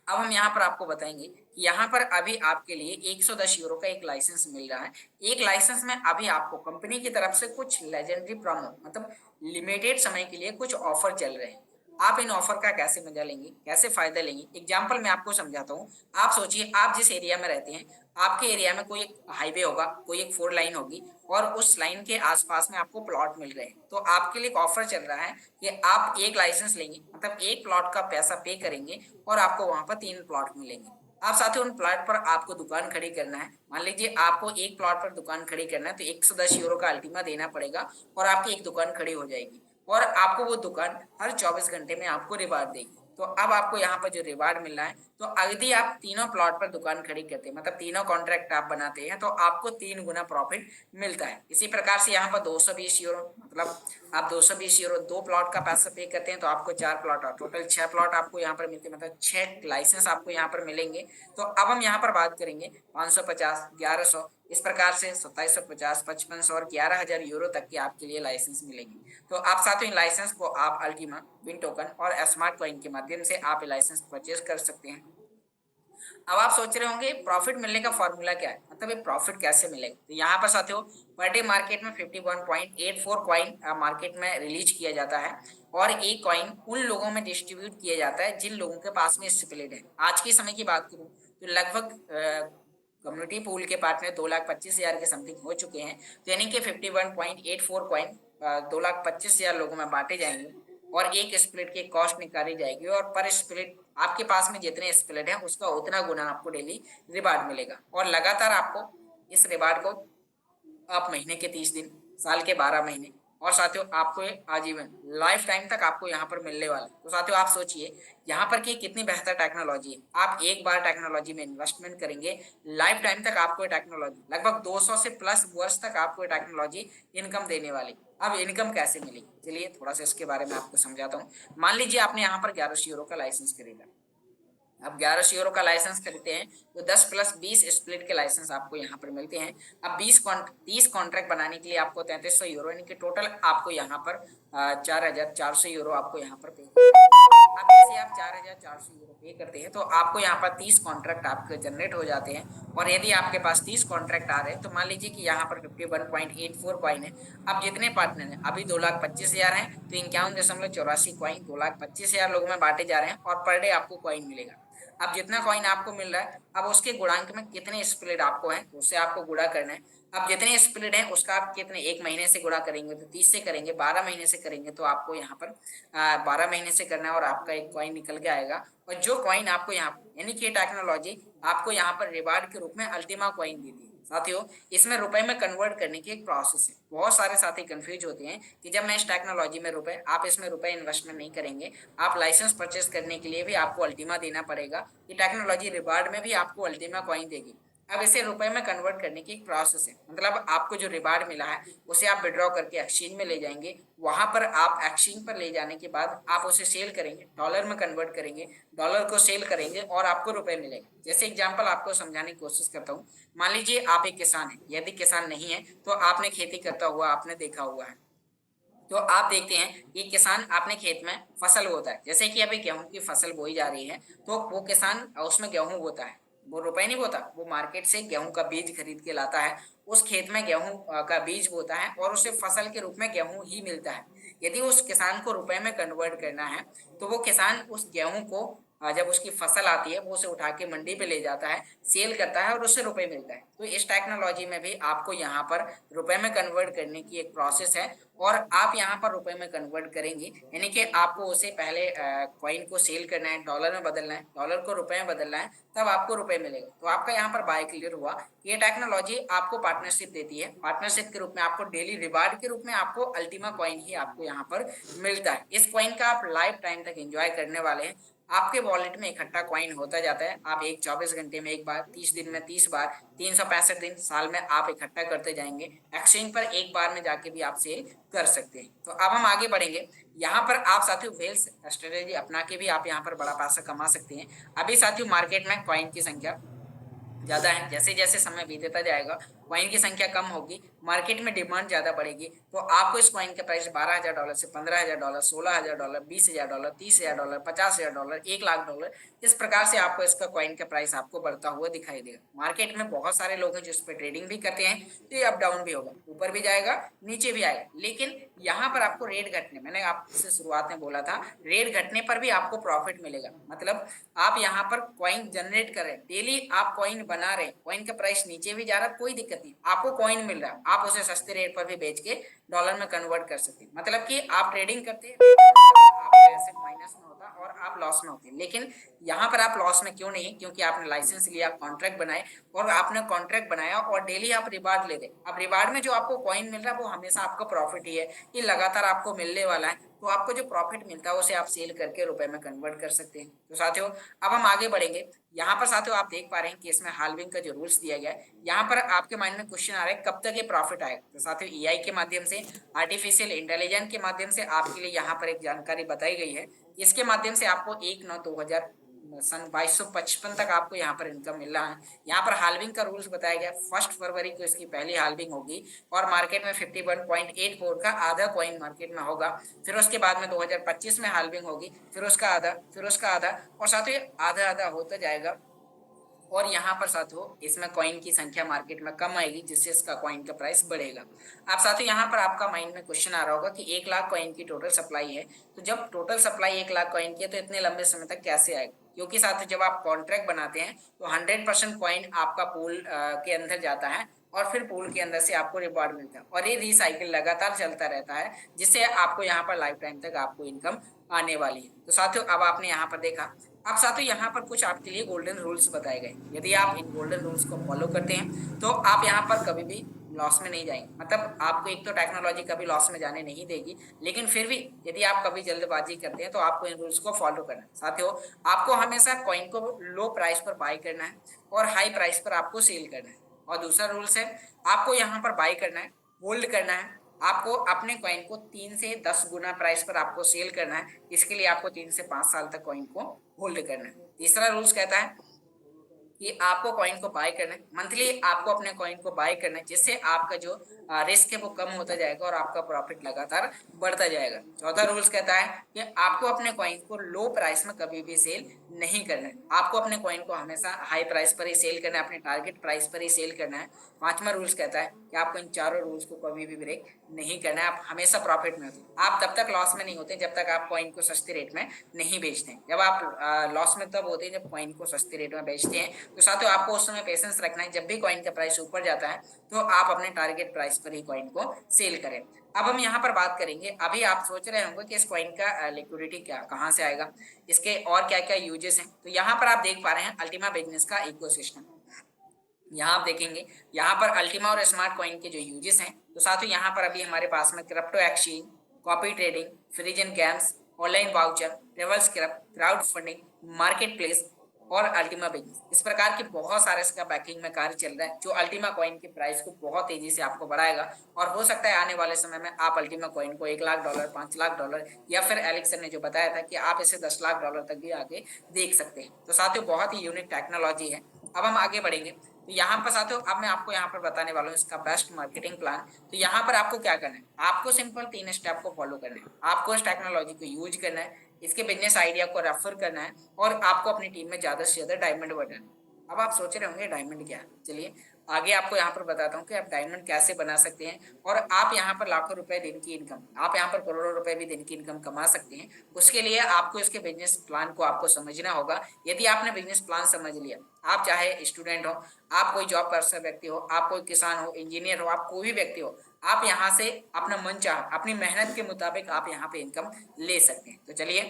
अब हम यहाँ पर आपको बताएंगे कि यहाँ पर अभी आपके लिए 110 यूरो का एक लाइसेंस मिल रहा है। एक लाइसेंस में अभी आपको कंपनी की तरफ से कुछ लेजेंडरी प्रोमो, मतलब लिमिटेड समय के लिए कुछ ऑफर चल रहे हैं। आप इन ऑफर का कैसे मजा लेंगे, कैसे फायदा लेंगे, एग्जाम्पल मैं आपको समझाता हूँ। आप सोचिए आप जिस एरिया में रहते हैं, आपके एरिया में कोई एक हाईवे होगा, कोई एक 4 लाइन होगी और उस लाइन के आसपास में आपको प्लॉट मिल रहे हैं। तो आपके लिए एक ऑफर चल रहा है कि आप एक लाइसेंस लेंगे, मतलब एक प्लॉट का पैसा पे करेंगे और आपको वहां पर 3 प्लॉट मिलेंगे। आप साथियों उन प्लॉट पर आपको दुकान खड़ी करना है। मान लीजिए आपको एक प्लॉट पर दुकान खड़ी करना है तो 110 यूरो का अल्टीमा देना पड़ेगा और आपकी एक दुकान खड़ी हो जाएगी और आपको वो दुकान हर 24 घंटे में आपको रिवार्ड देगी। तो अब आपको यहाँ पर जो रिवार्ड मिल रहा है, तो यदि आप तीनों प्लॉट पर दुकान खड़ी करते हैं, मतलब तीनों कॉन्ट्रैक्ट आप बनाते हैं, तो आपको 3 गुना प्रॉफिट मिलता है। इसी प्रकार से यहाँ पर 220 यूरो, मतलब आप 220 यूरो 2 प्लॉट का पैसा पे करते हैं तो आपको 4 प्लॉट और टोटल 6 प्लॉट आपको यहाँ पर मिलते हैं, मतलब 6 लाइसेंस आपको यहाँ पर मिलेंगे। तो अब हम यहाँ पर बात करेंगे 550, 1100, इस प्रकार से 2750, 5500 और 11,000 यूरो तक के आपके लिए लाइसेंस मिलेंगे। तो आप साथ ही लाइसेंस को आप अल्टीमा, विन टोकन और स्मार्ट कॉइन के माध्यम से आप लाइसेंस परचेज कर सकते हैं। अब आप सोच रहे होंगे प्रॉफिट मिलने का फॉर्मूला क्या है, मतलब ये प्रॉफिट कैसे मिलेगा? तो यहाँ पर साथियों पर डे मार्केट में 51.84 कॉइन मार्केट में रिलीज किया जाता है और एक कॉइन उन लोगों में डिस्ट्रीब्यूट किया जाता है जिन लोगों के पास में स्प्लिट है। आज के समय की बात करूँ तो लगभग कम्युनिटी पूल के पार्टनर 2,25,000 के समथिंग हो चुके हैं। तो यानी कि 51.84 कॉइन 2,25,000 लोगों में बांटे जाएंगे और एक स्प्लिट की कॉस्ट निकाली जाएगी और पर स्प्लिट आपके पास में जितने स्प्लिट है उसका उतना गुना आपको डेली रिवार्ड मिलेगा और लगातार आपको इस रिवार्ड को आप महीने के 30 दिन, साल के 12 महीने और साथियों आपको आजीवन लाइफ टाइम तक आपको यहाँ पर मिलने वाला है। तो साथियों आप सोचिए यहाँ पर कि कितनी बेहतर टेक्नोलॉजी है। आप एक बार टेक्नोलॉजी में इन्वेस्टमेंट करेंगे, लाइफ टाइम तक आपको टेक्नोलॉजी लगभग 200 से प्लस वर्ष तक आपको टेक्नोलॉजी इनकम देने वाली। अब इनकम कैसे मिलेगी, चलिए थोड़ा सा इसके बारे में आपको समझाता हूँ। मान लीजिए आपने यहाँ पर 1100 यूरो का लाइसेंस खरीदा। अब 1100 यूरो का लाइसेंस खरीदते हैं तो 10 प्लस 20 स्प्लिट के लाइसेंस आपको यहाँ पर मिलते हैं। अब 30 कॉन्ट्रैक्ट बनाने के लिए आपको 3300 यूरो, यानी कि टोटल आपको यहाँ पर 4,400 यूरो आपको यहाँ पर पे। अब जैसे आप 4,400 यूरो पे करते हैं तो आपको यहाँ पर 30 कॉन्ट्रैक्ट आपके जनरेट हो जाते हैं और यदि आपके पास 30 कॉन्ट्रैक्ट आ रहे हैं तो मान लीजिए कि यहाँ पर 51.84 कॉइन है। अब जितने पार्टनर हैं अभी 2,25,000 हैं तो 51.84 कॉइन 2,25,000 लोगों में बांटे जा रहे हैं और पर डे आपको कॉइन मिलेगा। अब जितना कॉइन आपको मिल रहा है, अब उसके गुणांक में कितने स्प्लिट आपको है उससे आपको गुणा करना है। अब जितने स्प्लिट है उसका आप कितने, एक महीने से गुणा करेंगे तो 30 से करेंगे, 12 महीने से करेंगे तो आपको यहाँ पर 12 महीने से करना है और आपका एक कॉइन निकल के आएगा। और जो कॉइन आपको यहाँ, यानी कि टेक्नोलॉजी आपको यहाँ पर रिवार्ड के रूप में अल्टीमा कॉइन देती है। साथियों इसमें रुपए में कन्वर्ट करने की एक प्रोसेस है। बहुत सारे साथी कंफ्यूज होते हैं कि जब मैं इस टेक्नोलॉजी में रुपए, आप इसमें रुपए इन्वेस्टमेंट नहीं करेंगे, आप लाइसेंस परचेस करने के लिए भी आपको अल्टीमा देना पड़ेगा। ये टेक्नोलॉजी रिवार्ड में भी आपको अल्टीमा कॉइन देगी। अब इसे रुपए में कन्वर्ट करने की एक प्रोसेस है, मतलब आपको जो रिवार्ड मिला है उसे आप विड्रॉ करके एक्सचेंज में ले जाएंगे। वहां पर आप एक्सचेंज पर ले जाने के बाद आप उसे सेल करेंगे, डॉलर में कन्वर्ट करेंगे, डॉलर को सेल करेंगे और आपको रुपए मिलेंगे। जैसे एग्जांपल आपको समझाने की कोशिश करता हूँ। मान लीजिए आप एक किसान है, यदि किसान नहीं है तो आपने खेती करता हुआ आपने देखा हुआ है। तो आप देखते हैं कि किसान अपने खेत में फसल बोता है, जैसे कि अभी गेहूं की फसल बोई जा रही है तो वो किसान उसमें गेहूं बोता है, वो रुपए नहीं बोता, वो मार्केट से गेहूं का बीज खरीद के लाता है, उस खेत में गेहूं का बीज बोता है और उसे फसल के रूप में गेहूं ही मिलता है। यदि उस किसान को रुपए में कन्वर्ट करना है तो वो किसान उस गेहूं को जब उसकी फसल आती है वो उसे उठा के मंडी पे ले जाता है, सेल करता है और उससे रुपए मिलता है। तो इस टेक्नोलॉजी में भी आपको यहाँ पर रुपए में कन्वर्ट करने की एक प्रोसेस है और आप यहाँ पर रुपए में कन्वर्ट करेंगे, यानी कि आपको उसे पहले कॉइन को सेल करना है, डॉलर में बदलना है, डॉलर को रुपए में बदलना है, तब आपको रुपए मिलेगा। तो आपका यहाँ पर बाय क्लियर हुआ। ये टेक्नोलॉजी आपको पार्टनरशिप देती है, पार्टनरशिप के रूप में आपको डेली रिवार्ड के रूप में आपको अल्टीमा कॉइन ही आपको यहाँ पर मिलता है। इस कॉइन का आप लाइफ टाइम तक एंजॉय करने वाले हैं। आपके वॉलेट में इकट्ठा कॉइन होता जाता है। आप एक 24 घंटे में एक बार, 30 दिन में 30 बार, 365 दिन साल में आप इकट्ठा करते जाएंगे। एक्सचेंज पर एक बार में जाके भी आप सेल कर सकते हैं। तो अब हम आगे बढ़ेंगे। यहाँ पर आप साथियों वेल्थ स्ट्रेटेजी अपना के भी आप यहाँ पर बड़ा पैसा कमा सकते हैं। अभी साथियों मार्केट में कॉइन की संख्या ज्यादा है, जैसे जैसे समय बीतता जाएगा कॉइन की संख्या कम होगी, मार्केट में डिमांड ज्यादा बढ़ेगी, तो आपको इस कॉइन का प्राइस $12,000 से $15,000, $16,000, $20,000, $30,000, $50,000, $1,00,000, इस प्रकार से आपको इसका कॉइन का प्राइस आपको बढ़ता हुआ दिखाई देगा। मार्केट में बहुत सारे लोग हैं जो इस पर ट्रेडिंग भी करते हैं, तो ये अप डाउन भी होगा, ऊपर भी जाएगा नीचे भी आएगा, लेकिन यहाँ पर आपको रेट घटने, मैंने आपसे शुरुआत में बोला था, रेट घटने पर भी आपको प्रॉफिट मिलेगा। मतलब आप यहाँ पर कॉइन जनरेट कर रहे हैं, डेली आप कॉइन बना रहे हैं, कॉइन का प्राइस नीचे भी जा रहा है, कोई दिक्कत नहीं, आपको कॉइन मिल रहा है, आप उसे सस्ते रेट पर भी बेच के डॉलर में कन्वर्ट कर सकते हैं। मतलब कि आप ट्रेडिंग करते हैं, आपका एसेट माइनस में होता और आप लॉस में होते हैं, लेकिन यहाँ पर आप लॉस में क्यों नहीं, क्योंकि आपने लाइसेंस लिया, कॉन्ट्रैक्ट बनाए, और आपने कॉन्ट्रैक्ट बनाया और डेली आप रिवार्ड ले रहे। अब रिवार्ड में जो आपको कॉइन मिल रहा है वो हमेशा आपका प्रॉफिट ही है, ये लगातार आपको मिलने वाला है। तो आपको जो प्रॉफिट मिलता है उसे आप सेल करके रुपए में कन्वर्ट कर सकते हैं। तो साथियों अब हम आगे बढ़ेंगे। यहाँ पर साथियों आप देख पा रहे हैं कि इसमें हाल्विंग का जो रूल्स दिया गया है, यहाँ पर आपके माइंड में क्वेश्चन आ रहा है कब तक ये प्रॉफिट आएगा। तो साथियों एआई के माध्यम से, आर्टिफिशियल इंटेलिजेंस के माध्यम से आपके लिए यहाँ पर एक जानकारी बताई गई है। इसके माध्यम से आपको 1/9/2000 सन 2255 तक आपको यहाँ पर इनकम मिल रहा है। यहाँ पर हाल्विंग का रूल्स बताया गया, 1 फरवरी को इसकी पहली हाल्विंग होगी और मार्केट में 51.84 का आधा कॉइन मार्केट में होगा। फिर उसके बाद में 2025 में हाल्विंग होगी, फिर उसका आधा, फिर उसका आधा, और साथ ही आधा आधा होता जाएगा। और यहाँ पर साथियों इसमें कॉइन की संख्या मार्केट में कम आएगी, जिससे इसका कॉइन का प्राइस बढ़ेगा। आप साथियों यहाँ पर आपका माइंड में क्वेश्चन आ रहा होगा कि 1 लाख कॉइन की टोटल सप्लाई है, तो जब टोटल सप्लाई 1 लाख कॉइन की है तो इतने लंबे समय तक कैसे आएगा। क्योंकि साथियों जब आप कॉन्ट्रैक्ट बनाते हैं तो 100% कॉइन आपका पूल के अंदर जाता है और फिर पूल के अंदर से आपको रिवॉर्ड मिलता है, और ये रिसाइकिल लगातार चलता रहता है, जिससे आपको यहाँ पर लाइफ टाइम तक आपको इनकम आने वाली है। तो साथियों अब आपने यहाँ पर देखा। अब साथियों यहाँ पर कुछ आपके लिए गोल्डन रूल्स बताए गए। यदि आप इन गोल्डन रूल्स को फॉलो करते हैं तो आप यहाँ पर कभी भी लॉस में नहीं जाएंगे। मतलब आपको एक तो टेक्नोलॉजी कभी लॉस में जाने नहीं देगी, लेकिन फिर भी यदि आप कभी जल्दबाजी करते हैं तो आपको इन रूल्स को फॉलो करना है। साथियों आपको हमेशा कॉइन को लो प्राइस पर बाय करना है और हाई प्राइस पर आपको सेल करना है। और दूसरा रूल्स है, आपको यहाँ पर बाय करना है, होल्ड करना है, आपको अपने कॉइन को 3 से 10 गुना प्राइस पर आपको सेल करना है। इसके लिए आपको 3 से 5 साल तक कॉइन को होल्ड करना है। तीसरा रूल्स कहता है कि आपको कॉइन को बाय करना है, मंथली आपको अपने कॉइन को बाय करना है, जिससे आपका जो रिस्क है वो कम होता जाएगा और आपका प्रॉफिट लगातार बढ़ता जाएगा। चौथा रूल्स कहता है कि आपको अपने कॉइन को लो प्राइस में कभी भी सेल नहीं करना है, आपको अपने कॉइन को हमेशा हाई प्राइस पर ही सेल करना है, अपने टारगेट प्राइस पर ही सेल करना है। पांचवा रूल्स कहता है कि आपको इन चारों रूल्स को कभी भी ब्रेक नहीं करना है, आप हमेशा प्रॉफिट में होते, आप तब तक लॉस में नहीं होते जब तक आप कॉइन को सस्ते रेट में नहीं बेचते। जब आप लॉस में तब होते हैं जब कॉइन को सस्ते रेट में बेचते हैं। तो साथियों आपको उस समय पेशेंस रखना है, जब भी कॉइन का प्राइस ऊपर जाता है तो आप अपने टारगेट प्राइस पर ही कॉइन को सेल करें। अब हम यहाँ पर बात करेंगे, अभी आप सोच रहे होंगे कि इस कॉइन का लिक्विडिटी क्या कहाँ से आएगा, इसके और क्या क्या यूजेस हैं। तो यहाँ पर आप देख पा रहे हैं अल्टीमा बिजनेस का इकोसिस्टम। यहाँ आप देखेंगे, यहाँ पर अल्टीमा और स्मार्ट कॉइन के जो यूजेस हैं, तो साथियों यहाँ पर अभी हमारे पास में crypto exchange, copy trading, frozen games, online voucher, travel scrap, crowd funding, market place और अल्टीमा बिजनेस, इस प्रकार के बहुत सारे इसका बैकिंग में कार्य चल रहा है, जो अल्टीमा कॉइन के प्राइस को बहुत तेजी से आपको बढ़ाएगा। और हो सकता है आने वाले समय में आप अल्टीमा कॉइन को $1 लाख, $5 लाख, या फिर एलेक्स सर ने जो बताया था कि आप इसे $10 लाख तक भी आगे देख सकते हैं। तो साथियों बहुत ही यूनिक टेक्नोलॉजी है। अब हम आगे बढ़ेंगे। तो यहाँ पर साथियों अब मैं आपको यहाँ पर बताने वाला हूँ इसका बेस्ट मार्केटिंग प्लान। तो यहाँ पर आपको क्या करना है, आपको सिंपल 3 स्टेप को फॉलो करना है। आपको इस टेक्नोलॉजी को यूज करना है, इसके बिजनेस आइडिया को रेफर करना है, और आपको अपनी टीम में ज्यादा से ज्यादा डायमंड बनाना है। अब आप सोच रहे होंगे डायमंड क्या है, चलिए आगे आपको यहाँ पर बताता हूँ कि आप डायमंड कैसे बना सकते हैं और आप यहाँ पर लाखों रुपए दिन की इनकम, आप यहाँ पर करोड़ों रुपए भी दिन की इनकम कमा सकते हैं। उसके लिए आपको इसके बिजनेस प्लान को आपको समझना होगा। यदि आपने बिजनेस प्लान समझ लिया, आप चाहे स्टूडेंट हो, आप कोई जॉब पर्सन व्यक्ति हो, आप कोई किसान हो, इंजीनियर हो, आप कोई भी व्यक्ति हो, आप यहाँ से अपना मन चाह अपनी मेहनत के मुताबिक आप यहाँ पे इनकम ले सकते हैं। तो चलिए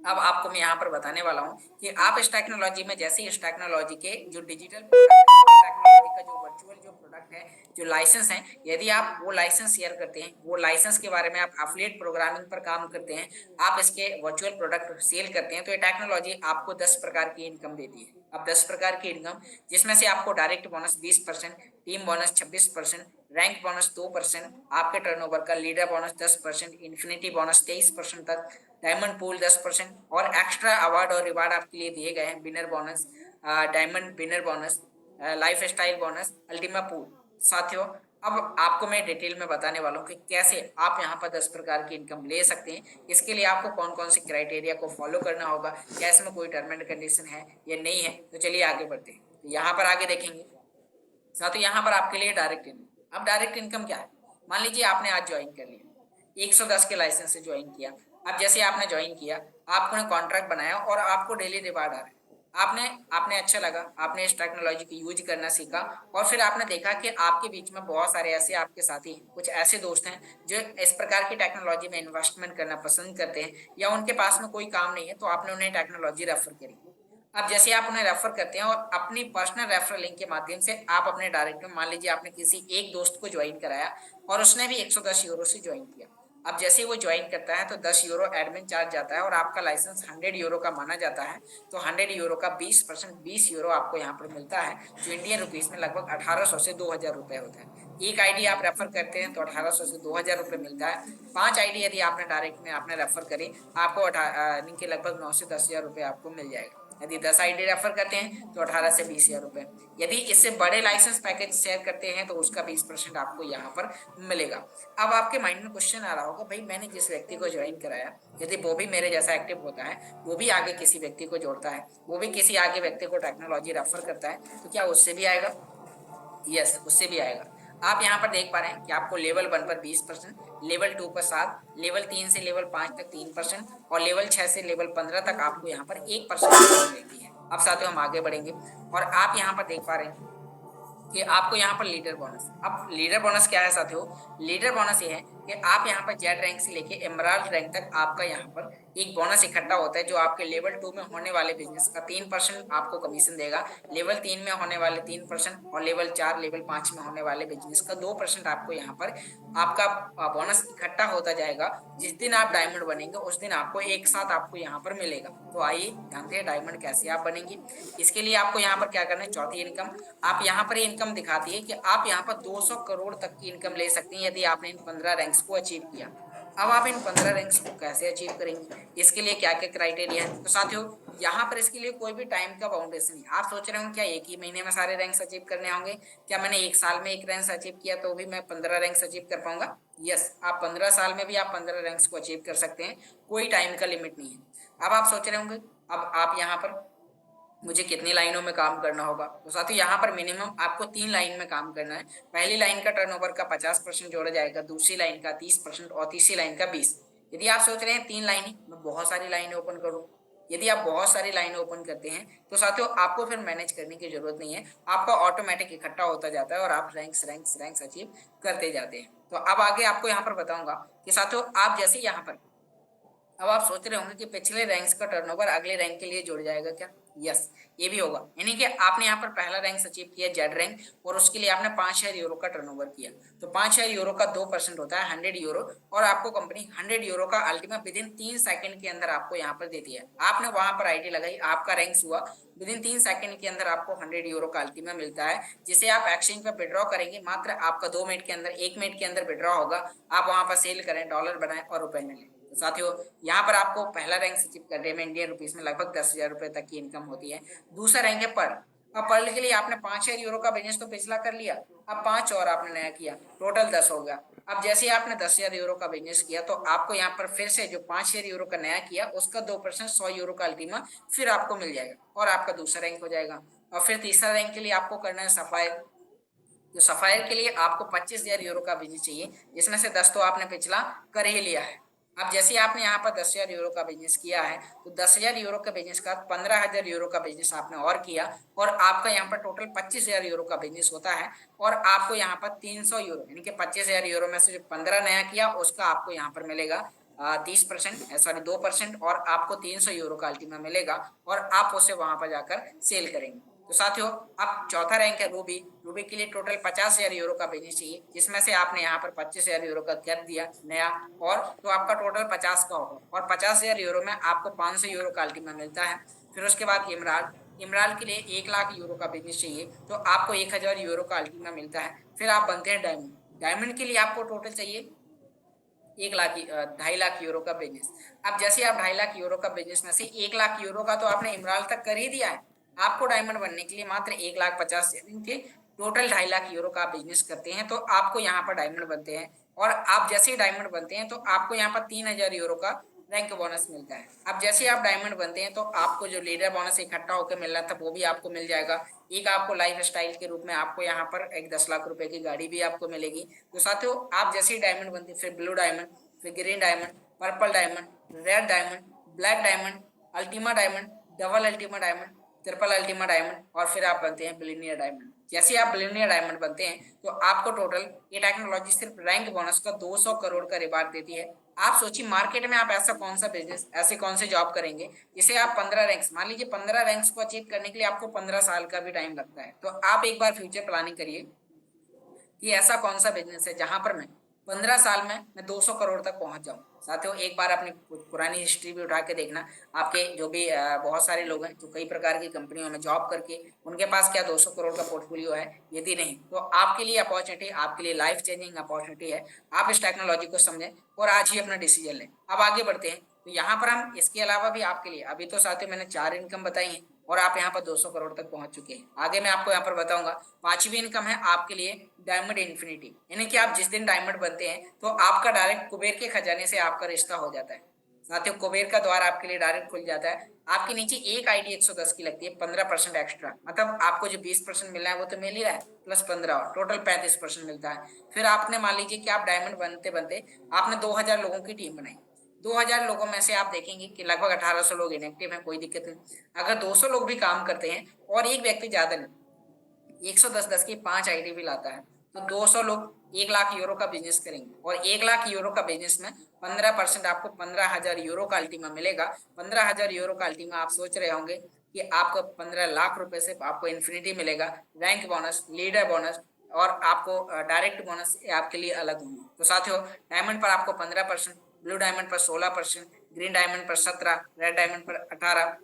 अब आपको मैं यहाँ पर बताने वाला हूँ कि आप इस टेक्नोलॉजी में, जैसे इस टेक्नोलॉजी के जो डिजिटल टेक्नोलॉजी का जो वर्चुअल जो प्रोडक्ट है, जो लाइसेंस है, यदि आप वो लाइसेंस शेयर करते हैं, वो लाइसेंस के बारे में आप एफिलिएट प्रोग्रामिंग पर काम करते हैं, आप इसके वर्चुअल प्रोडक्ट सेल करते हैं, तो ये टेक्नोलॉजी आपको 10 प्रकार की इनकम देती है। अब 10 प्रकार की इनकम, जिसमें से आपको direct bonus 20%, team bonus 26%, rank bonus 2%, आपके टर्नओवर का लीडर बोनस 10%, इन्फिनिटी बोनस 23% तक, डायमंड पूल 10% और एक्स्ट्रा अवार्ड और रिवार्ड आपके लिए दिए गए हैं। Winner bonus, diamond winner bonus, life style bonus, Ultima pool. साथियों, अब आपको मैं डिटेल में बताने वाला हूँ कि कैसे आप यहाँ पर 10 प्रकार की इनकम ले सकते हैं। इसके लिए आपको कौन कौन से क्राइटेरिया को फॉलो करना होगा, क्या इसमें कोई टर्म एंड कंडीशन है या नहीं है। तो चलिए आगे बढ़ते हैं। तो यहाँ पर आगे देखेंगे साथियों, यहाँ पर आपके लिए डायरेक्ट इनकम। अब डायरेक्ट इनकम क्या है? मान लीजिए आपने आज ज्वाइन कर लिया, 110 के लाइसेंस से ज्वाइन किया। अब जैसे आपने ज्वाइन किया, आपने कॉन्ट्रैक्ट बनाया और आपको डेली रिवार्ड आ रहा है। आपने आपने अच्छा लगा, आपने इस टेक्नोलॉजी को यूज करना सीखा और फिर आपने देखा कि आपके बीच में बहुत सारे ऐसे आपके साथी हैं, कुछ ऐसे दोस्त हैं जो इस प्रकार की टेक्नोलॉजी में इन्वेस्टमेंट करना पसंद करते हैं या उनके पास में कोई काम नहीं है, तो आपने उन्हें टेक्नोलॉजी रेफर करी। अब जैसे आप उन्हें रेफर करते हैं और अपनी पर्सनल रेफरल लिंक के माध्यम से आप अपने डायरेक्ट में, मान लीजिए आपने किसी एक दोस्त को ज्वाइन कराया और उसने भी 110 यूरो से ज्वाइन किया। अब जैसे ही वो ज्वाइन करता है तो 10 यूरो एडमिन चार्ज जाता है और आपका लाइसेंस 100 यूरो का माना जाता है। तो 100 यूरो का 20%, 20 यूरो आपको यहाँ पर मिलता है, जो इंडियन रुपीज में लगभग 1800 से 2000 रुपए होता है। एक आईडी आप रेफर करते हैं तो 1800 से 2000 रुपए मिलता है। 5 आईडी यदि आपने डायरेक्ट में आपने रेफर करी, आपको इनके लगभग 9 से 10 हजार रुपए आपको मिल जाएगा। यदि 10 आईडी रेफर करते हैं तो 18 से 20 हजार रुपए। यदि इससे बड़े लाइसेंस पैकेज शेयर करते हैं तो उसका 20% आपको यहाँ पर मिलेगा। अब आपके माइंड में क्वेश्चन आ रहा होगा, भाई मैंने जिस व्यक्ति को ज्वाइन कराया, यदि वो भी मेरे जैसा एक्टिव होता है, वो भी आगे किसी व्यक्ति को जोड़ता है, वो भी किसी आगे व्यक्ति को टेक्नोलॉजी रेफर करता है, तो क्या उससे भी आएगा? यस, उससे भी आएगा। आप यहाँ पर देख पा रहे हैं कि आपको लेवल 1 पर 20%, लेवल 2 पर 7, लेवल 3 से लेवल 5 तक 3% और लेवल 6 से लेवल 15 तक आपको यहाँ पर 1% मिलती है। अब साथियों हम आगे बढ़ेंगे और आप यहाँ पर देख पा रहे हैं कि आपको यहाँ पर लीडर बोनस। अब लीडर बोनस क्या है साथियों? लीडर बोनस ये है कि आप यहाँ पर जेड रैंक से लेके एमराल्ड रैंक तक आपका यहाँ पर एक बोनस इकट्ठा होता है, जो आपके लेवल 2 में होने वाले बिजनेस का 3% आपको कमीशन देगा, लेवल 3 में होने वाले 3% और लेवल 4, लेवल 5 में होने वाले बिजनेस का 2% आपको यहाँ पर आपका बोनस इकट्ठा होता जाएगा। जिस दिन आप डायमंड बनेंगे उस दिन आपको एक साथ आपको यहाँ पर मिलेगा। तो आइए जानते हैं डायमंड कैसे आप बनेंगे। इसके लिए आपको यहाँ पर क्या करना है? चौथी इनकम। आप यहाँ पर इनकम दिखाती है कि आप यहाँ पर 200 करोड़ तक की इनकम ले सकते हैं यदि आपने इन 15 रैंक्स को अचीव किया। अब आप इन 15 रैंक्स को कैसे अचीव करेंगे, इसके लिए क्या क्या क्राइटेरिया है? तो साथियों यहाँ पर इसके लिए कोई भी टाइम का बाउंडेशन नहीं। आप सोच रहे होंगे क्या एक ही महीने में सारे रैंक्स अचीव करने होंगे? क्या मैंने एक साल में एक रैंक अचीव किया तो भी मैं 15 रैंक्स अचीव कर पाऊंगा? यस, आप 15 साल में भी आप 15 रैंक्स को अचीव कर सकते हैं, कोई टाइम का लिमिट नहीं है। अब आप सोच रहे होंगे अब आप यहाँ पर मुझे कितनी लाइनों में काम करना होगा? तो साथियों यहाँ पर मिनिमम आपको 3 लाइन में काम करना है। पहली लाइन का टर्नओवर का 50% जोड़ा जाएगा, दूसरी लाइन का 30% और तीसरी लाइन का 20। यदि आप सोच रहे हैं 3 लाइन ही मैं बहुत सारी लाइनें ओपन करूँ, यदि आप बहुत सारी लाइनें ओपन करते हैं तो साथियों आपको फिर मैनेज करने की जरूरत नहीं है, आपका ऑटोमेटिक इकट्ठा होता जाता है और आप रैंक्स अचीव करते जाते हैं। तो अब आगे आपको यहाँ पर बताऊंगा कि साथियों आप जैसे यहाँ पर, अब आप सोच रहे होंगे कि पिछले रैंक्स का टर्नओवर अगले रैंक के लिए जुड़ जाएगा क्या? यस, ये भी होगा। यानी कि आपने यहाँ पर पहला रैंक अचीव किया जेड रैंक और उसके लिए आपने 5,000 यूरो का टर्नओवर किया, तो 5,000 यूरो का 2% होता है 100 यूरो और आपको कंपनी 100 यूरो का अल्टीमा विद इन 3 सेकंड के अंदर आपको यहाँ पर देती है। आपने वहां पर आईडी लगाई, आपका रैंक हुआ, विद इन 3 सेकंड के अंदर आपको 100 यूरो का अल्टीमा मिलता है, जिसे आप एक्सचेंज पर विड्रॉ करेंगे। मात्र आपका 2 मिनट के अंदर, 1 मिनट के अंदर विड्रॉ होगा। आप वहां पर सेल करें, डॉलर बनाएं और रुपए मिले। तो साथियों यहाँ पर आपको पहला रैंक अचीव करने में इंडियन रुपीस में लगभग 10,000 रुपए तक की इनकम होती है। दूसरा रैंक है पर्ल। अब पर्ल के लिए आपने 5,000 यूरो का बिजनेस तो पिछला कर लिया, अब 5 और आपने नया किया, टोटल 10 हो गया। अब जैसे ही आपने 10,000 यूरो का बिजनेस किया तो आपको यहाँ पर फिर से जो 5,000 यूरो का नया किया उसका 2% 100 यूरो का अल्टीमा फिर आपको मिल जाएगा और आपका दूसरा रैंक हो जाएगा। और फिर तीसरा रैंक के लिए आपको करना है सफायर। तो सफायर के लिए आपको 25,000 यूरो का बिजनेस चाहिए, जिसमें से 10 तो आपने पिछला कर ही लिया है। अब जैसे आपने यहाँ पर 10,000 यूरो का बिजनेस किया है तो 10,000 यूरो का बिजनेस का 15,000 यूरो का बिजनेस आपने और किया और आपका यहाँ पर टोटल 25,000 यूरो का बिजनेस होता है। और आपको यहाँ पर 300 यूरो यानी कि 25,000 यूरो में से जो 15 नया किया उसका आपको यहाँ पर मिलेगा 30%, सॉरी 2%, और आपको 300 यूरो का अल्टीमा मिलेगा और आप उसे वहां पर जाकर सेल करेंगे। तो साथियों, अब चौथा रैंक है रूबी। रूबी के लिए टोटल 50,000 यूरो का बिजनेस चाहिए, जिसमें से आपने यहाँ पर 25,000 यूरो का कर दिया नया, और तो आपका टोटल 50 का होगा और 50,000 यूरो में आपको 500 यूरो का अल्टीमा मिलता है। फिर उसके बाद इमराल्ड। इमराल्ड के लिए 1,00,000 यूरो का बिजनेस चाहिए तो आपको 1,000 यूरो का अल्टीमा मिलता है। फिर आप बनते हैं डायमंड। डायमंड के लिए आपको टोटल चाहिए 1,00,000 2,50,000 यूरो का बिजनेस। अब जैसे आप 2,50,000 यूरो का बिजनेस में से 1,00,000 यूरो का तो आपने इमराल तक कर ही दिया है। आपको डायमंड बनने के लिए मात्र 1,50,000 के टोटल 2,50,000 यूरो का बिजनेस करते हैं तो आपको यहाँ पर डायमंड बनते हैं। और आप जैसे ही डायमंड बनते हैं तो आपको यहाँ पर 3,000 यूरो का रैंक बोनस मिलता है। अब जैसे आप डायमंड बनते हैं तो आपको जो लीडर बोनस इकट्ठा होकर मिल रहा था वो भी आपको मिल जाएगा। एक आपको लाइफ स्टाइल के रूप में आपको यहाँ पर एक 10,00,000 रुपए की गाड़ी भी आपको मिलेगी। तो साथियों, आप जैसे ही डायमंड बनते हैं, फिर ब्लू डायमंड, फिर green diamond, purple diamond, red diamond, black diamond, Ultima diamond, double Ultima diamond, triple Ultima diamond, और फिर आप बनते हैं बिलियनियर डायमंड। जैसे आप बिलियनियर डायमंड बनते हैं तो आपको टोटल ये टेक्नोलॉजी सिर्फ रैंक बोनस का 200 करोड़ का रिवार्ड देती है। आप सोचिए, मार्केट में आप ऐसा कौन सा बिजनेस, ऐसे कौन से जॉब करेंगे जिसे आप 15 रैंक्स, मान लीजिए 15 रैंक्स को अचीव करने के लिए आपको 15 साल का भी टाइम लगता है। तो आप एक बार फ्यूचर प्लानिंग करिए कि ऐसा कौन सा बिजनेस है जहां पर मैं 15 साल में मैं 200 करोड़ तक पहुंच जाऊं। साथियों, एक बार अपनी पुरानी हिस्ट्री भी उठा के देखना। आपके जो भी बहुत सारे लोग हैं जो कई प्रकार की कंपनियों में जॉब करके उनके पास क्या 200 करोड़ का पोर्टफोलियो है? यदि नहीं तो आपके लिए अपॉर्चुनिटी, आपके लिए लाइफ चेंजिंग अपॉर्चुनिटी है। आप इस टेक्नोलॉजी को समझें और आज ही अपना डिसीजन लें। अब आगे बढ़ते हैं। तो यहाँ पर हम इसके अलावा भी आपके लिए, अभी तो साथियों मैंने 4 इनकम बताई है और आप यहाँ पर 200 करोड़ तक पहुंच चुके हैं। आगे मैं आपको यहाँ पर बताऊंगा। पांचवी इनकम है आपके लिए डायमंड इन्फिनिटी, यानी कि आप जिस दिन डायमंड बनते हैं तो आपका डायरेक्ट कुबेर के खजाने से आपका रिश्ता हो जाता है। साथियों, कुबेर का द्वार आपके लिए डायरेक्ट खुल जाता है। आपके नीचे एक आईडी 110 की लगती है, 15% एक्स्ट्रा, मतलब आपको जो 20% मिलना है वो तो मिल ही रहा है, प्लस 15 और टोटल 35% मिलता है। फिर आपने मान लीजिए कि आप डायमंड बनते बनते आपने 2,000 लोगों की टीम बनाई। 2,000 लोगों में से आप देखेंगे कि लगभग 1,800 लोग इनएक्टिव हैं, कोई दिक्कत नहीं। अगर 200 लोग भी काम करते हैं और एक व्यक्ति ज्यादा नहीं, 110 की 5 आईडी भी लाता है तो 200 लोग 1,00,000 यूरो का बिजनेस करेंगे और 1,00,000 यूरो का बिजनेस में 15% आपको 15,000 यूरो का अल्टीमा मिलेगा। 15,000 यूरो का अल्टीमा आप सोच रहे होंगे कि आपको 15 लाख रुपए से आपको इन्फिनिटी मिलेगा, रैंक बोनस, लीडर बोनस और आपको डायरेक्ट बोनस आपके लिए अलग होंगे। तो साथियों, डायमंड पर आपको 15%, ब्लू डायमंड पर 16%, ग्रीन डायमंड पर 17, रेड डायमंड पर 18,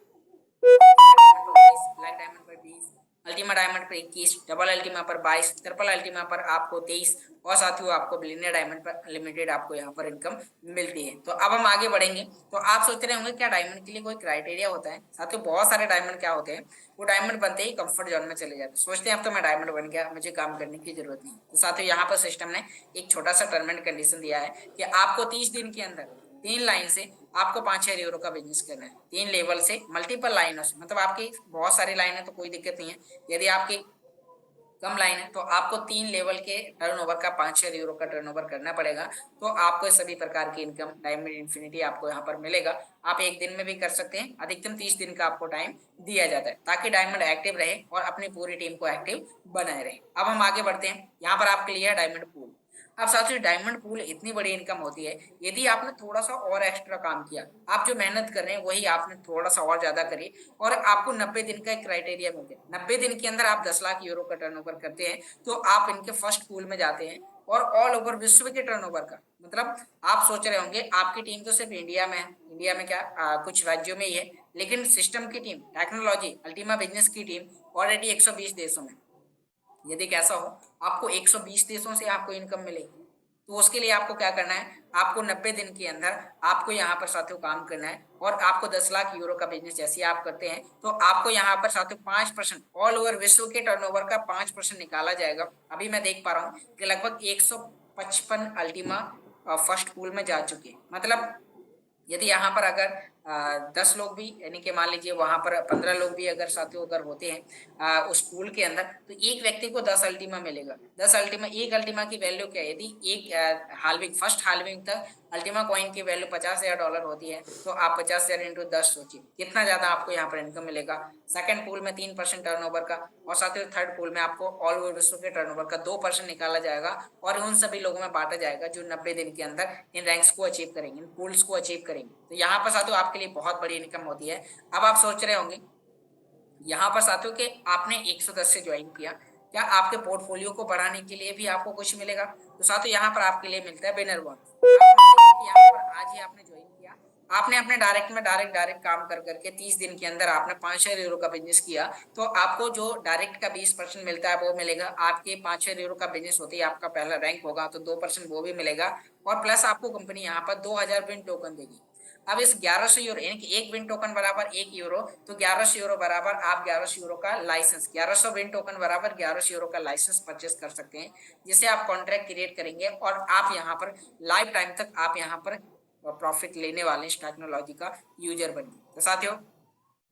ब्लैक डायमंड पर 20, अल्टीमा डायमंड पर 21, डबल अल्टीमा पर 22, ट्रिपल अल्टीमा पर आपको 23 और साथियों आपको बिलियनियर डायमंड पर अनलिमिटेड आपको यहाँ पर इनकम मिलती है। तो अब हम आगे बढ़ेंगे। तो आप सोच रहे होंगे क्या डायमंड के लिए कोई क्राइटेरिया होता है? साथियों, बहुत सारे डायमंड क्या होते हैं, वो डायमंड बनते ही कंफर्ट जोन में चले जाते हैं, सोचते हैं अब तो मैं डायमंड बन गया, मुझे काम करने की जरूरत नहीं। तो साथियों, यहाँ पर सिस्टम ने एक छोटा सा टर्म एंड कंडीशन दिया है कि आपको 30 दिन के अंदर 3 लाइन से आपको 5,000 यूरो का बिजनेस करना है। 3 लेवल से, मल्टीपल लाइनों से, मतलब आपकी बहुत सारी लाइन है तो कोई दिक्कत नहीं है। यदि आपकी कम लाइन है तो आपको 3 लेवल के टर्नओवर का 5,000 यूरो का टर्नओवर करना पड़ेगा। तो आपको सभी प्रकार की इनकम डायमंड इन्फिनिटी आपको यहाँ पर मिलेगा। आप एक दिन में भी कर सकते हैं, अधिकतम 30 दिन का आपको टाइम दिया जाता है ताकि डायमंड एक्टिव रहे और अपनी पूरी टीम को एक्टिव बनाए रहे। अब हम आगे बढ़ते हैं। यहाँ पर आपके लिए है डायमंड पूल। अब साथियों, डायमंड पूल इतनी बड़ी इनकम होती है यदि आपने थोड़ा सा और एक्स्ट्रा काम किया। आप जो मेहनत कर रहे हैं वही आपने थोड़ा सा और ज्यादा करी और आपको 90 दिन का एक क्राइटेरिया मिलता है। 90 दिन के अंदर आप 10,00,000 यूरो का टर्नओवर करते हैं तो आप इनके फर्स्ट पूल में जाते हैं और ऑल ओवर विश्व के टर्नओवर का, मतलब आप सोच रहे होंगे आपकी टीम तो सिर्फ इंडिया में है, इंडिया में क्या कुछ राज्यों में ही है, लेकिन सिस्टम की टीम, टेक्नोलॉजी, अल्टीमा बिजनेस की टीम ऑलरेडी 120 देशों में। यदि कैसा हो, आपको 120 देशों से आपको इनकम मिलेगी तो उसके लिए आपको क्या करना है, आपको 90 दिन के अंदर आपको यहाँ पर साथियों काम करना है और आपको 10,00,000 यूरो का बिजनेस जैसे आप करते हैं तो आपको यहाँ पर साथियों 5% ऑल ओवर विश्व के टर्नओवर का 5% निकाला जाएगा। अभी मैं देख पा रहा हूँ कि लगभग 55 अल्टीमा फर्स्ट पूल में जा चुके हैं। मतलब यदि यहाँ पर अगर 10 लोग भी, यानी कि मान लीजिए वहां पर 15 लोग भी अगर साथियों अगर होते हैं उस पूल के अंदर, तो एक व्यक्ति को 10 अल्टीमा मिलेगा। 10 अल्टीमा, एक अल्टीमा की वैल्यू क्या है? यदि एक हाल्विंग, फर्स्ट हाल्विंग तक अल्टीमा कॉइन की वैल्यू $50,000 होती है, तो आप 50,000 इंटू 10 सोचिए कितना ज्यादा आपको यहाँ पर इनकम मिलेगा। सेकंड पूल में 3% टर्नओवर का, और साथ ही थर्ड पूल में आपको ऑल ओवर विश्व के टर्नओवर का 2% निकाला जाएगा और उन सभी लोगों में बांटा जाएगा जो 90 दिन के अंदर इन रैंक्स को अचीव करेंगे, इन पूल्स को अचीव करेंगे। तो यहाँ पर साथियों आपके लिए बहुत बड़ी इनकम होती है। अब आप सोच रहे होंगे यहाँ पर साथियों कि आपने 110 से ज्वाइन किया, क्या आपके पोर्टफोलियो को बढ़ाने के लिए भी आपको कुछ मिलेगा? तो साथियों यहाँ पर आपके लिए मिलता है विनर बोनस। यहाँ पर आज ही आपने ज्वाइन किया, आपने अपने डायरेक्ट में डायरेक्ट काम कर करके 30 दिन के अंदर आपने 5,000 यूरो का बिजनेस किया, तो आपको जो डायरेक्ट का 20% मिलता है वो मिलेगा। आपके 5,000 यूरो का बिजनेस होते ही आपका पहला रैंक होगा तो 2% वो भी मिलेगा, और प्लस आपको कंपनी यहाँ पर 2,000 विन टोकन देगी। अब इस 1100 यूरो, यानी कि एक विन टोकन बराबर 1 यूरो, तो 1100 यूरो बराबर आप 1100 यूरो का लाइसेंस, 1100 विन टोकन बराबर 1100 यूरो का लाइसेंस परचेस कर सकते हैं, जिसे आप कॉन्ट्रैक्ट क्रिएट करेंगे और आप यहाँ पर लाइफ टाइम तक आप यहाँ पर प्रॉफिट लेने वाले इस टेक्नोलॉजी का यूजर बनिए। तो साथियों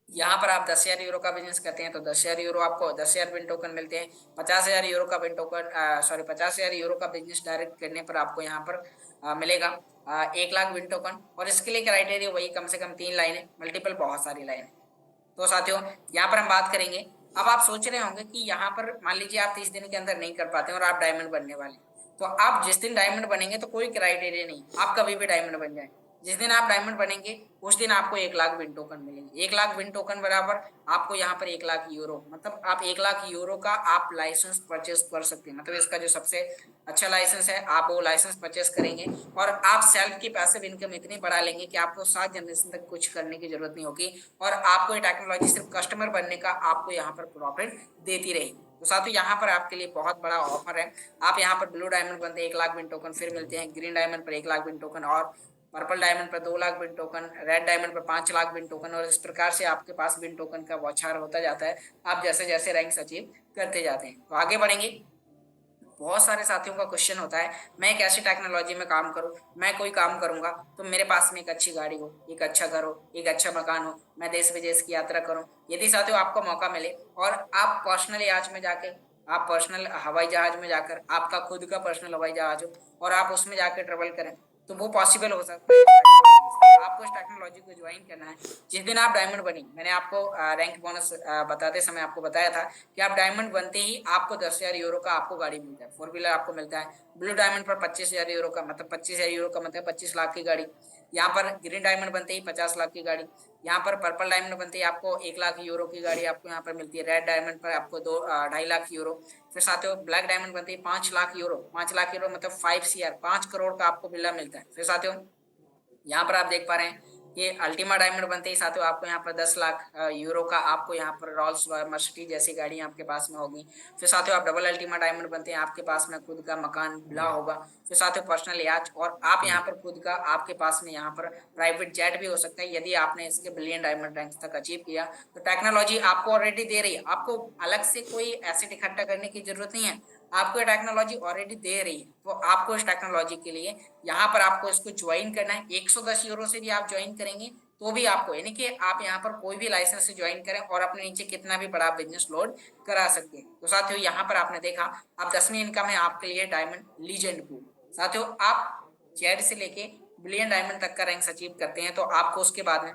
यहाँ पर आप 10,000 यूरो का बिजनेस करते हैं तो 10,000 यूरो आपको 10,000 विन टोकन मिलते हैं। 50,000 यूरो का विन टोकन, सॉरी 50,000 यूरो का बिजनेस डायरेक्ट करने पर आपको यहाँ पर मिलेगा 1 लाख विन टोकन। और इसके लिए क्राइटेरिया वही, कम से कम 3 लाइनें, मल्टीपल बहुत सारी लाइनें। तो साथियों यहाँ पर हम बात करेंगे। अब आप सोच रहे होंगे कि यहाँ पर मान लीजिए आप 30 दिन के अंदर नहीं कर पाते और आप डायमंड बनने वाले, तो आप जिस दिन डायमंड बनेंगे तो कोई क्राइटेरिया नहीं, आप कभी भी डायमंड बन जाए। जिस दिन आप डायमंड बनेंगे उस दिन आपको 1 लाख विन टोकन मिलेंगे। 1 लाख विन टोकन बराबर आपको यहाँ पर 1 लाख यूरो, मतलब आप 1 लाख यूरो का आप लाइसेंस परचेस कर सकते हैं। मतलब इसका जो सबसे अच्छा लाइसेंस है आप वो लाइसेंस परचेस करेंगे और आप सेल्फ की पैसिव इनकम इतनी बढ़ा लेंगे कि आपको 7 जनरेशन तक कुछ करने की जरूरत नहीं होगी, और आपको ये टेक्नोलॉजी सिर्फ कस्टमर बनने का आपको यहाँ पर प्रॉफिट देती रहेगी। तो साथियों यहाँ पर आपके लिए बहुत बड़ा ऑफर है। आप यहाँ पर ब्लू डायमंड बनते हैं 1 लाख विन टोकन फिर मिलते हैं, ग्रीन डायमंड पर 1 लाख विन टोकन, और पर्पल डायमंड पर 2 lakh win token, red diamond पर 5 लाख विन टोकन, और इस प्रकार से आपके पास विन टोकन का बौछार होता जाता है आप जैसे जैसे रैंक्स अचीव करते जाते हैं। तो आगे बढ़ेंगे। बहुत सारे साथियों का क्वेश्चन होता है मैं एक ऐसी टेक्नोलॉजी में काम करूं, मैं कोई काम करूंगा तो मेरे पास में एक अच्छी गाड़ी हो, एक अच्छा घर हो, एक अच्छा मकान हो, मैं देश विदेश की यात्रा करूं। यदि साथियों आपको मौका मिले और आप पर्सनल याच में जाके, आप पर्सनल हवाई जहाज में जाकर, आपका खुद का पर्सनल हवाई जहाज हो और आप उसमें जाकर ट्रेवल करें, तो वो पॉसिबल हो सकता है। आपको इस टेक्नोलॉजी को ज्वाइन करना है। जिस दिन आप डायमंड बनी, मैंने आपको रैंक बोनस बताते समय आपको बताया था कि आप डायमंड बनते ही आपको 10,000 यूरो का आपको गाड़ी मिलता है, 4 व्हीलर आपको मिलता है। ब्लू डायमंड पर 25,000 यूरो का मतलब 25,000 यूरो का मतलब 25 लाख की गाड़ी। यहाँ पर ग्रीन डायमंड बनते ही 50 लाख की गाड़ी। यहाँ पर पर्पल डायमंड बनते ही आपको 1 लाख यूरो की गाड़ी आपको यहाँ पर मिलती है। रेड डायमंड पर आपको 2.5 लाख यूरो। फिर साथियों ब्लैक डायमंड बनते ही 5 लाख यूरो, 5 लाख यूरो मतलब 5 CR, 5 करोड़ का आपको बिल्ला मिलता है। फिर साथियों यहाँ पर आप देख पा रहे हैं कि अल्टीमा डायमंड बनते ही साथियों आपको यहाँ पर 10 लाख यूरो का आपको यहाँ पर रॉल्स मर्सिडीज जैसी गाड़ी आपके पास में होगी। फिर साथियों आप डबल अल्टीमा डायमंड बनते हैं, आपके पास में खुद का मकान बिल्ला होगा। फिर साथियों पर्सनल याच, और आप यहाँ पर खुद का, आपके पास में यहाँ पर प्राइवेट जेट भी हो सकता है यदि आपने इसके बिलियन डायमंड रैंक तक अचीव किया। तो टेक्नोलॉजी आपको ऑलरेडी दे रही है, आपको अलग से कोई एसेट इकट्ठा करने की जरूरत नहीं है, आपको ये टेक्नोलॉजी ऑलरेडी दे रही है। तो आपको इस टेक्नोलॉजी के लिए यहाँ पर आपको इसको ज्वाइन करना है। 110 यूरो से भी आप ज्वाइन करेंगे तो भी आपको, यानी कि आप यहाँ पर कोई भी लाइसेंस से ज्वाइन करें और अपने नीचे कितना भी बड़ा बिजनेस लोड करा सकते हैं। तो साथियों यहाँ पर आपने देखा अब 10वीं इनकम है आपके लिए डायमंड लीजेंड पूल। साथियों आप जेड से लेके बिलियन डायमंड तक का रैंक अचीव करते हैं तो आपको उसके बाद में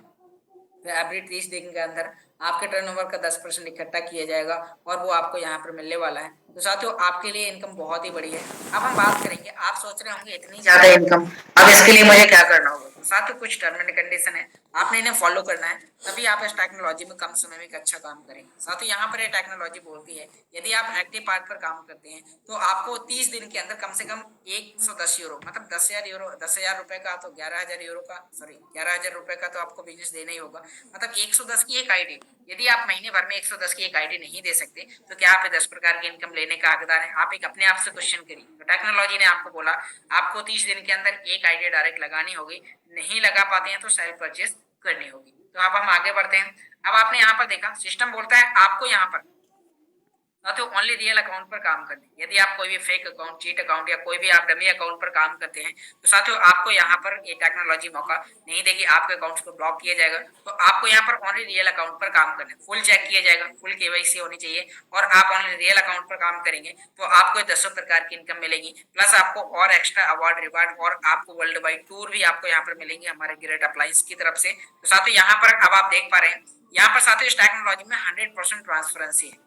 एवरी 30 दिन के अंदर आपके टर्नओवर का 10% इकट्ठा किया जाएगा और वो आपको यहाँ पर मिलने वाला है। तो साथियों आपके लिए इनकम बहुत ही बड़ी है। अब हम बात करेंगे, आप सोच रहे होंगे इतनी ज्यादा इनकम, अब इसके लिए मुझे क्या करना होगा? तो साथियों कुछ टर्म एंड कंडीशन है, आपने इन्हें फॉलो करना है, तभी आप इस टेक्नोलॉजी में कम समय में एक अच्छा काम करेंगे। साथियों यहाँ पर ये टेक्नोलॉजी बोलती है यदि आप एक्टिव पार्ट पर काम करते हैं तो आपको 30 दिन के अंदर कम से कम 110 यूरो, मतलब 10,000 यूरो, 10,000 रुपए का तो 11,000 यूरो का, सॉरी 11,000 रुपए का तो आपको बिजनेस देना ही होगा। मतलब 110 की एक आईडी, यदि आप महीने भर में 110 की एक आईडी नहीं दे सकते तो क्या आप 10 प्रकार की इनकम लेने का हकदार है? आप एक अपने आप से क्वेश्चन करिए। तो टेक्नोलॉजी ने आपको बोला आपको 30 दिन के अंदर एक आईडी डायरेक्ट लगानी होगी, नहीं लगा पाते हैं तो सेल्फ परचेस करनी होगी। तो अब हम आगे बढ़ते हैं। अब आपने यहाँ पर देखा सिस्टम बोलता है आपको यहाँ पर तो ओनली रियल अकाउंट पर काम करते हैं। यदि आप कोई भी फेक अकाउंट, चीट अकाउंट या कोई भी आप डमी अकाउंट पर काम करते हैं तो साथियों आपको यहाँ पर ये टेक्नोलॉजी मौका नहीं देगी, आपके अकाउंट्स को ब्लॉक किया जाएगा। तो आपको यहाँ पर ओनली रियल अकाउंट पर काम करना है, फुल चेक किया जाएगा, फुल केवाईसी होनी चाहिए और आप ओनली रियल अकाउंट पर काम करेंगे तो आपको 10 प्रकार की इनकम मिलेगी, प्लस आपको और एक्स्ट्रा अवार्ड रिवार्ड और आपको वर्ल्ड वाइड टूर भी आपको यहाँ पर मिलेंगे हमारे ग्रेट अप्लायंस की तरफ से। तो साथियों यहाँ पर अब आप देख पा रहे हैं यहाँ पर साथियों इस टेक्नोलॉजी में 100% ट्रांसपेरेंसी है,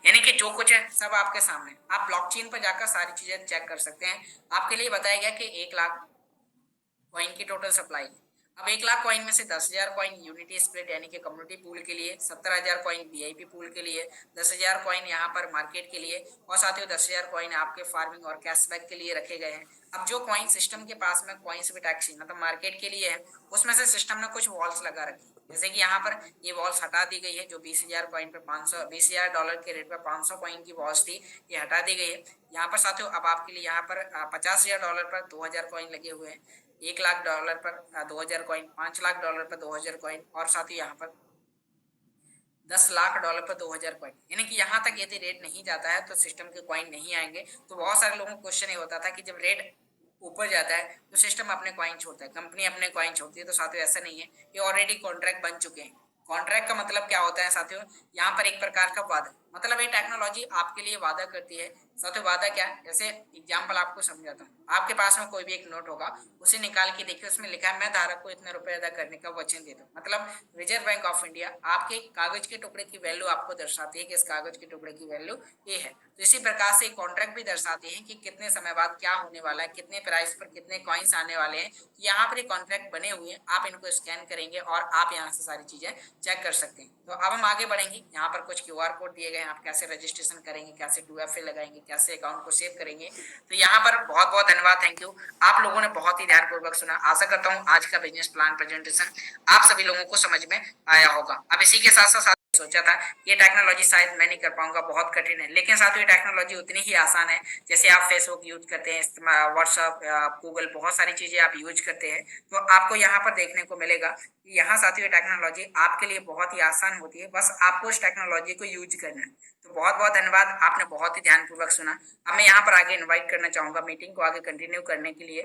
यानी कि जो कुछ है सब आपके सामने। आप ब्लॉकचेन पर जाकर सारी चीजें चेक कर सकते हैं। आपके लिए बताया गया कि 1 लाख कॉइन की टोटल सप्लाई। अब 1 लाख कॉइन में से 10,000 कॉइन यूनिटी स्प्लिट यानी कि कम्युनिटी पूल के लिए, 17,000 कॉइन वीआईपी पूल के लिए, 10,000 कॉइन यहाँ पर मार्केट के लिए और साथियों 10,000 कॉइन आपके फार्मिंग और कैशबैक के लिए रखे गए हैं। अब जो कॉइन सिस्टम के पास में कॉइन्स भी टैक्सी मतलब मार्केट के लिए है उसमें से सिस्टम ने कुछ वॉल्स लगा रखी, जैसे कि यहाँ पर ये वॉल्स हटा दी गई है। जो 20,000 कॉइन पे 500 20,000 डॉलर के रेट पे 500 कॉइन की वॉल्स थी, ये हटा दी गई है। यहाँ पर साथियों अब आपके लिए यहाँ पर 50,000 डॉलर पर 2,000 कॉइन लगे हुए हैं, 1 लाख डॉलर पर 2,000 कॉइन, 5 लाख डॉलर पर 2,000 कॉइन और साथ ही यहाँ पर 10 लाख डॉलर पर 2,000 कॉइन। यानी कि यहाँ तक यदि रेट नहीं जाता है तो सिस्टम के कॉइन नहीं आएंगे। तो बहुत सारे लोगों को क्वेश्चन ये होता था कि जब रेट ऊपर जाता है तो सिस्टम अपने कॉइन छोड़ता है, कंपनी अपने कॉइन छोड़ती है। तो साथियों ऐसा नहीं है, ये ऑलरेडी कॉन्ट्रैक्ट बन चुके हैं। कॉन्ट्रैक्ट का मतलब क्या होता है साथियों, यहाँ पर एक प्रकार का वादा, मतलब ये टेक्नोलॉजी आपके लिए वादा करती है। साथियों वादा क्या है, जैसे एग्जाम्पल आपको समझाता हूँ। आपके पास में कोई भी एक नोट होगा, उसे निकाल के देखिए, उसमें लिखा है मैं धारक को इतने रुपए अदा करने का वचन देता हूँ। मतलब रिजर्व बैंक ऑफ इंडिया आपके कागज के टुकड़े की वैल्यू आपको दर्शाती है कि इस कागज के टुकड़े की वैल्यू ये है। तो इसी प्रकार से कॉन्ट्रैक्ट भी दर्शाते हैं कि कितने समय बाद क्या होने वाला है, कितने प्राइस पर कितने कॉइन्स आने वाले हैं। तो यहाँ पर ये कॉन्ट्रैक्ट बने हुए हैं, आप इनको स्कैन करेंगे और आप यहाँ से सारी चीजें चेक कर सकते हैं। तो अब हम आगे बढ़ेंगे। यहाँ पर कुछ क्यूआर कोड दिए गए हैं, आप कैसे रजिस्ट्रेशन करेंगे, कैसे 2FA लगाएंगे, कैसे अकाउंट को सेव करेंगे। तो यहाँ पर बहुत बहुत धन्यवाद, थैंक यू। आप लोगों ने बहुत ही ध्यानपूर्वक सुना। आशा करता हूँ आज का बिजनेस प्लान प्रेजेंटेशन आप सभी लोगों को समझ में आया होगा। अब इसी के साथ साथ सोचा था ये टेक्नोलॉजी शायद मैं नहीं कर पाऊंगा, बहुत कठिन है, लेकिन साथियों ये टेक्नोलॉजी उतनी ही आसान है। जैसे आप फेसबुक यूज करते हैं, व्हाट्सअप, गूगल, बहुत सारी चीजें आप यूज करते हैं। तो आपको यहाँ पर देखने को मिलेगा कि यहाँ साथियों टेक्नोलॉजी आपके लिए बहुत ही आसान होती है, बस आपको इस टेक्नोलॉजी को यूज करना है। तो बहुत बहुत धन्यवाद, आपने बहुत ही ध्यानपूर्वक सुना। अब मैं यहाँ पर आगे इन्वाइट करना चाहूंगा मीटिंग को आगे कंटिन्यू करने के लिए।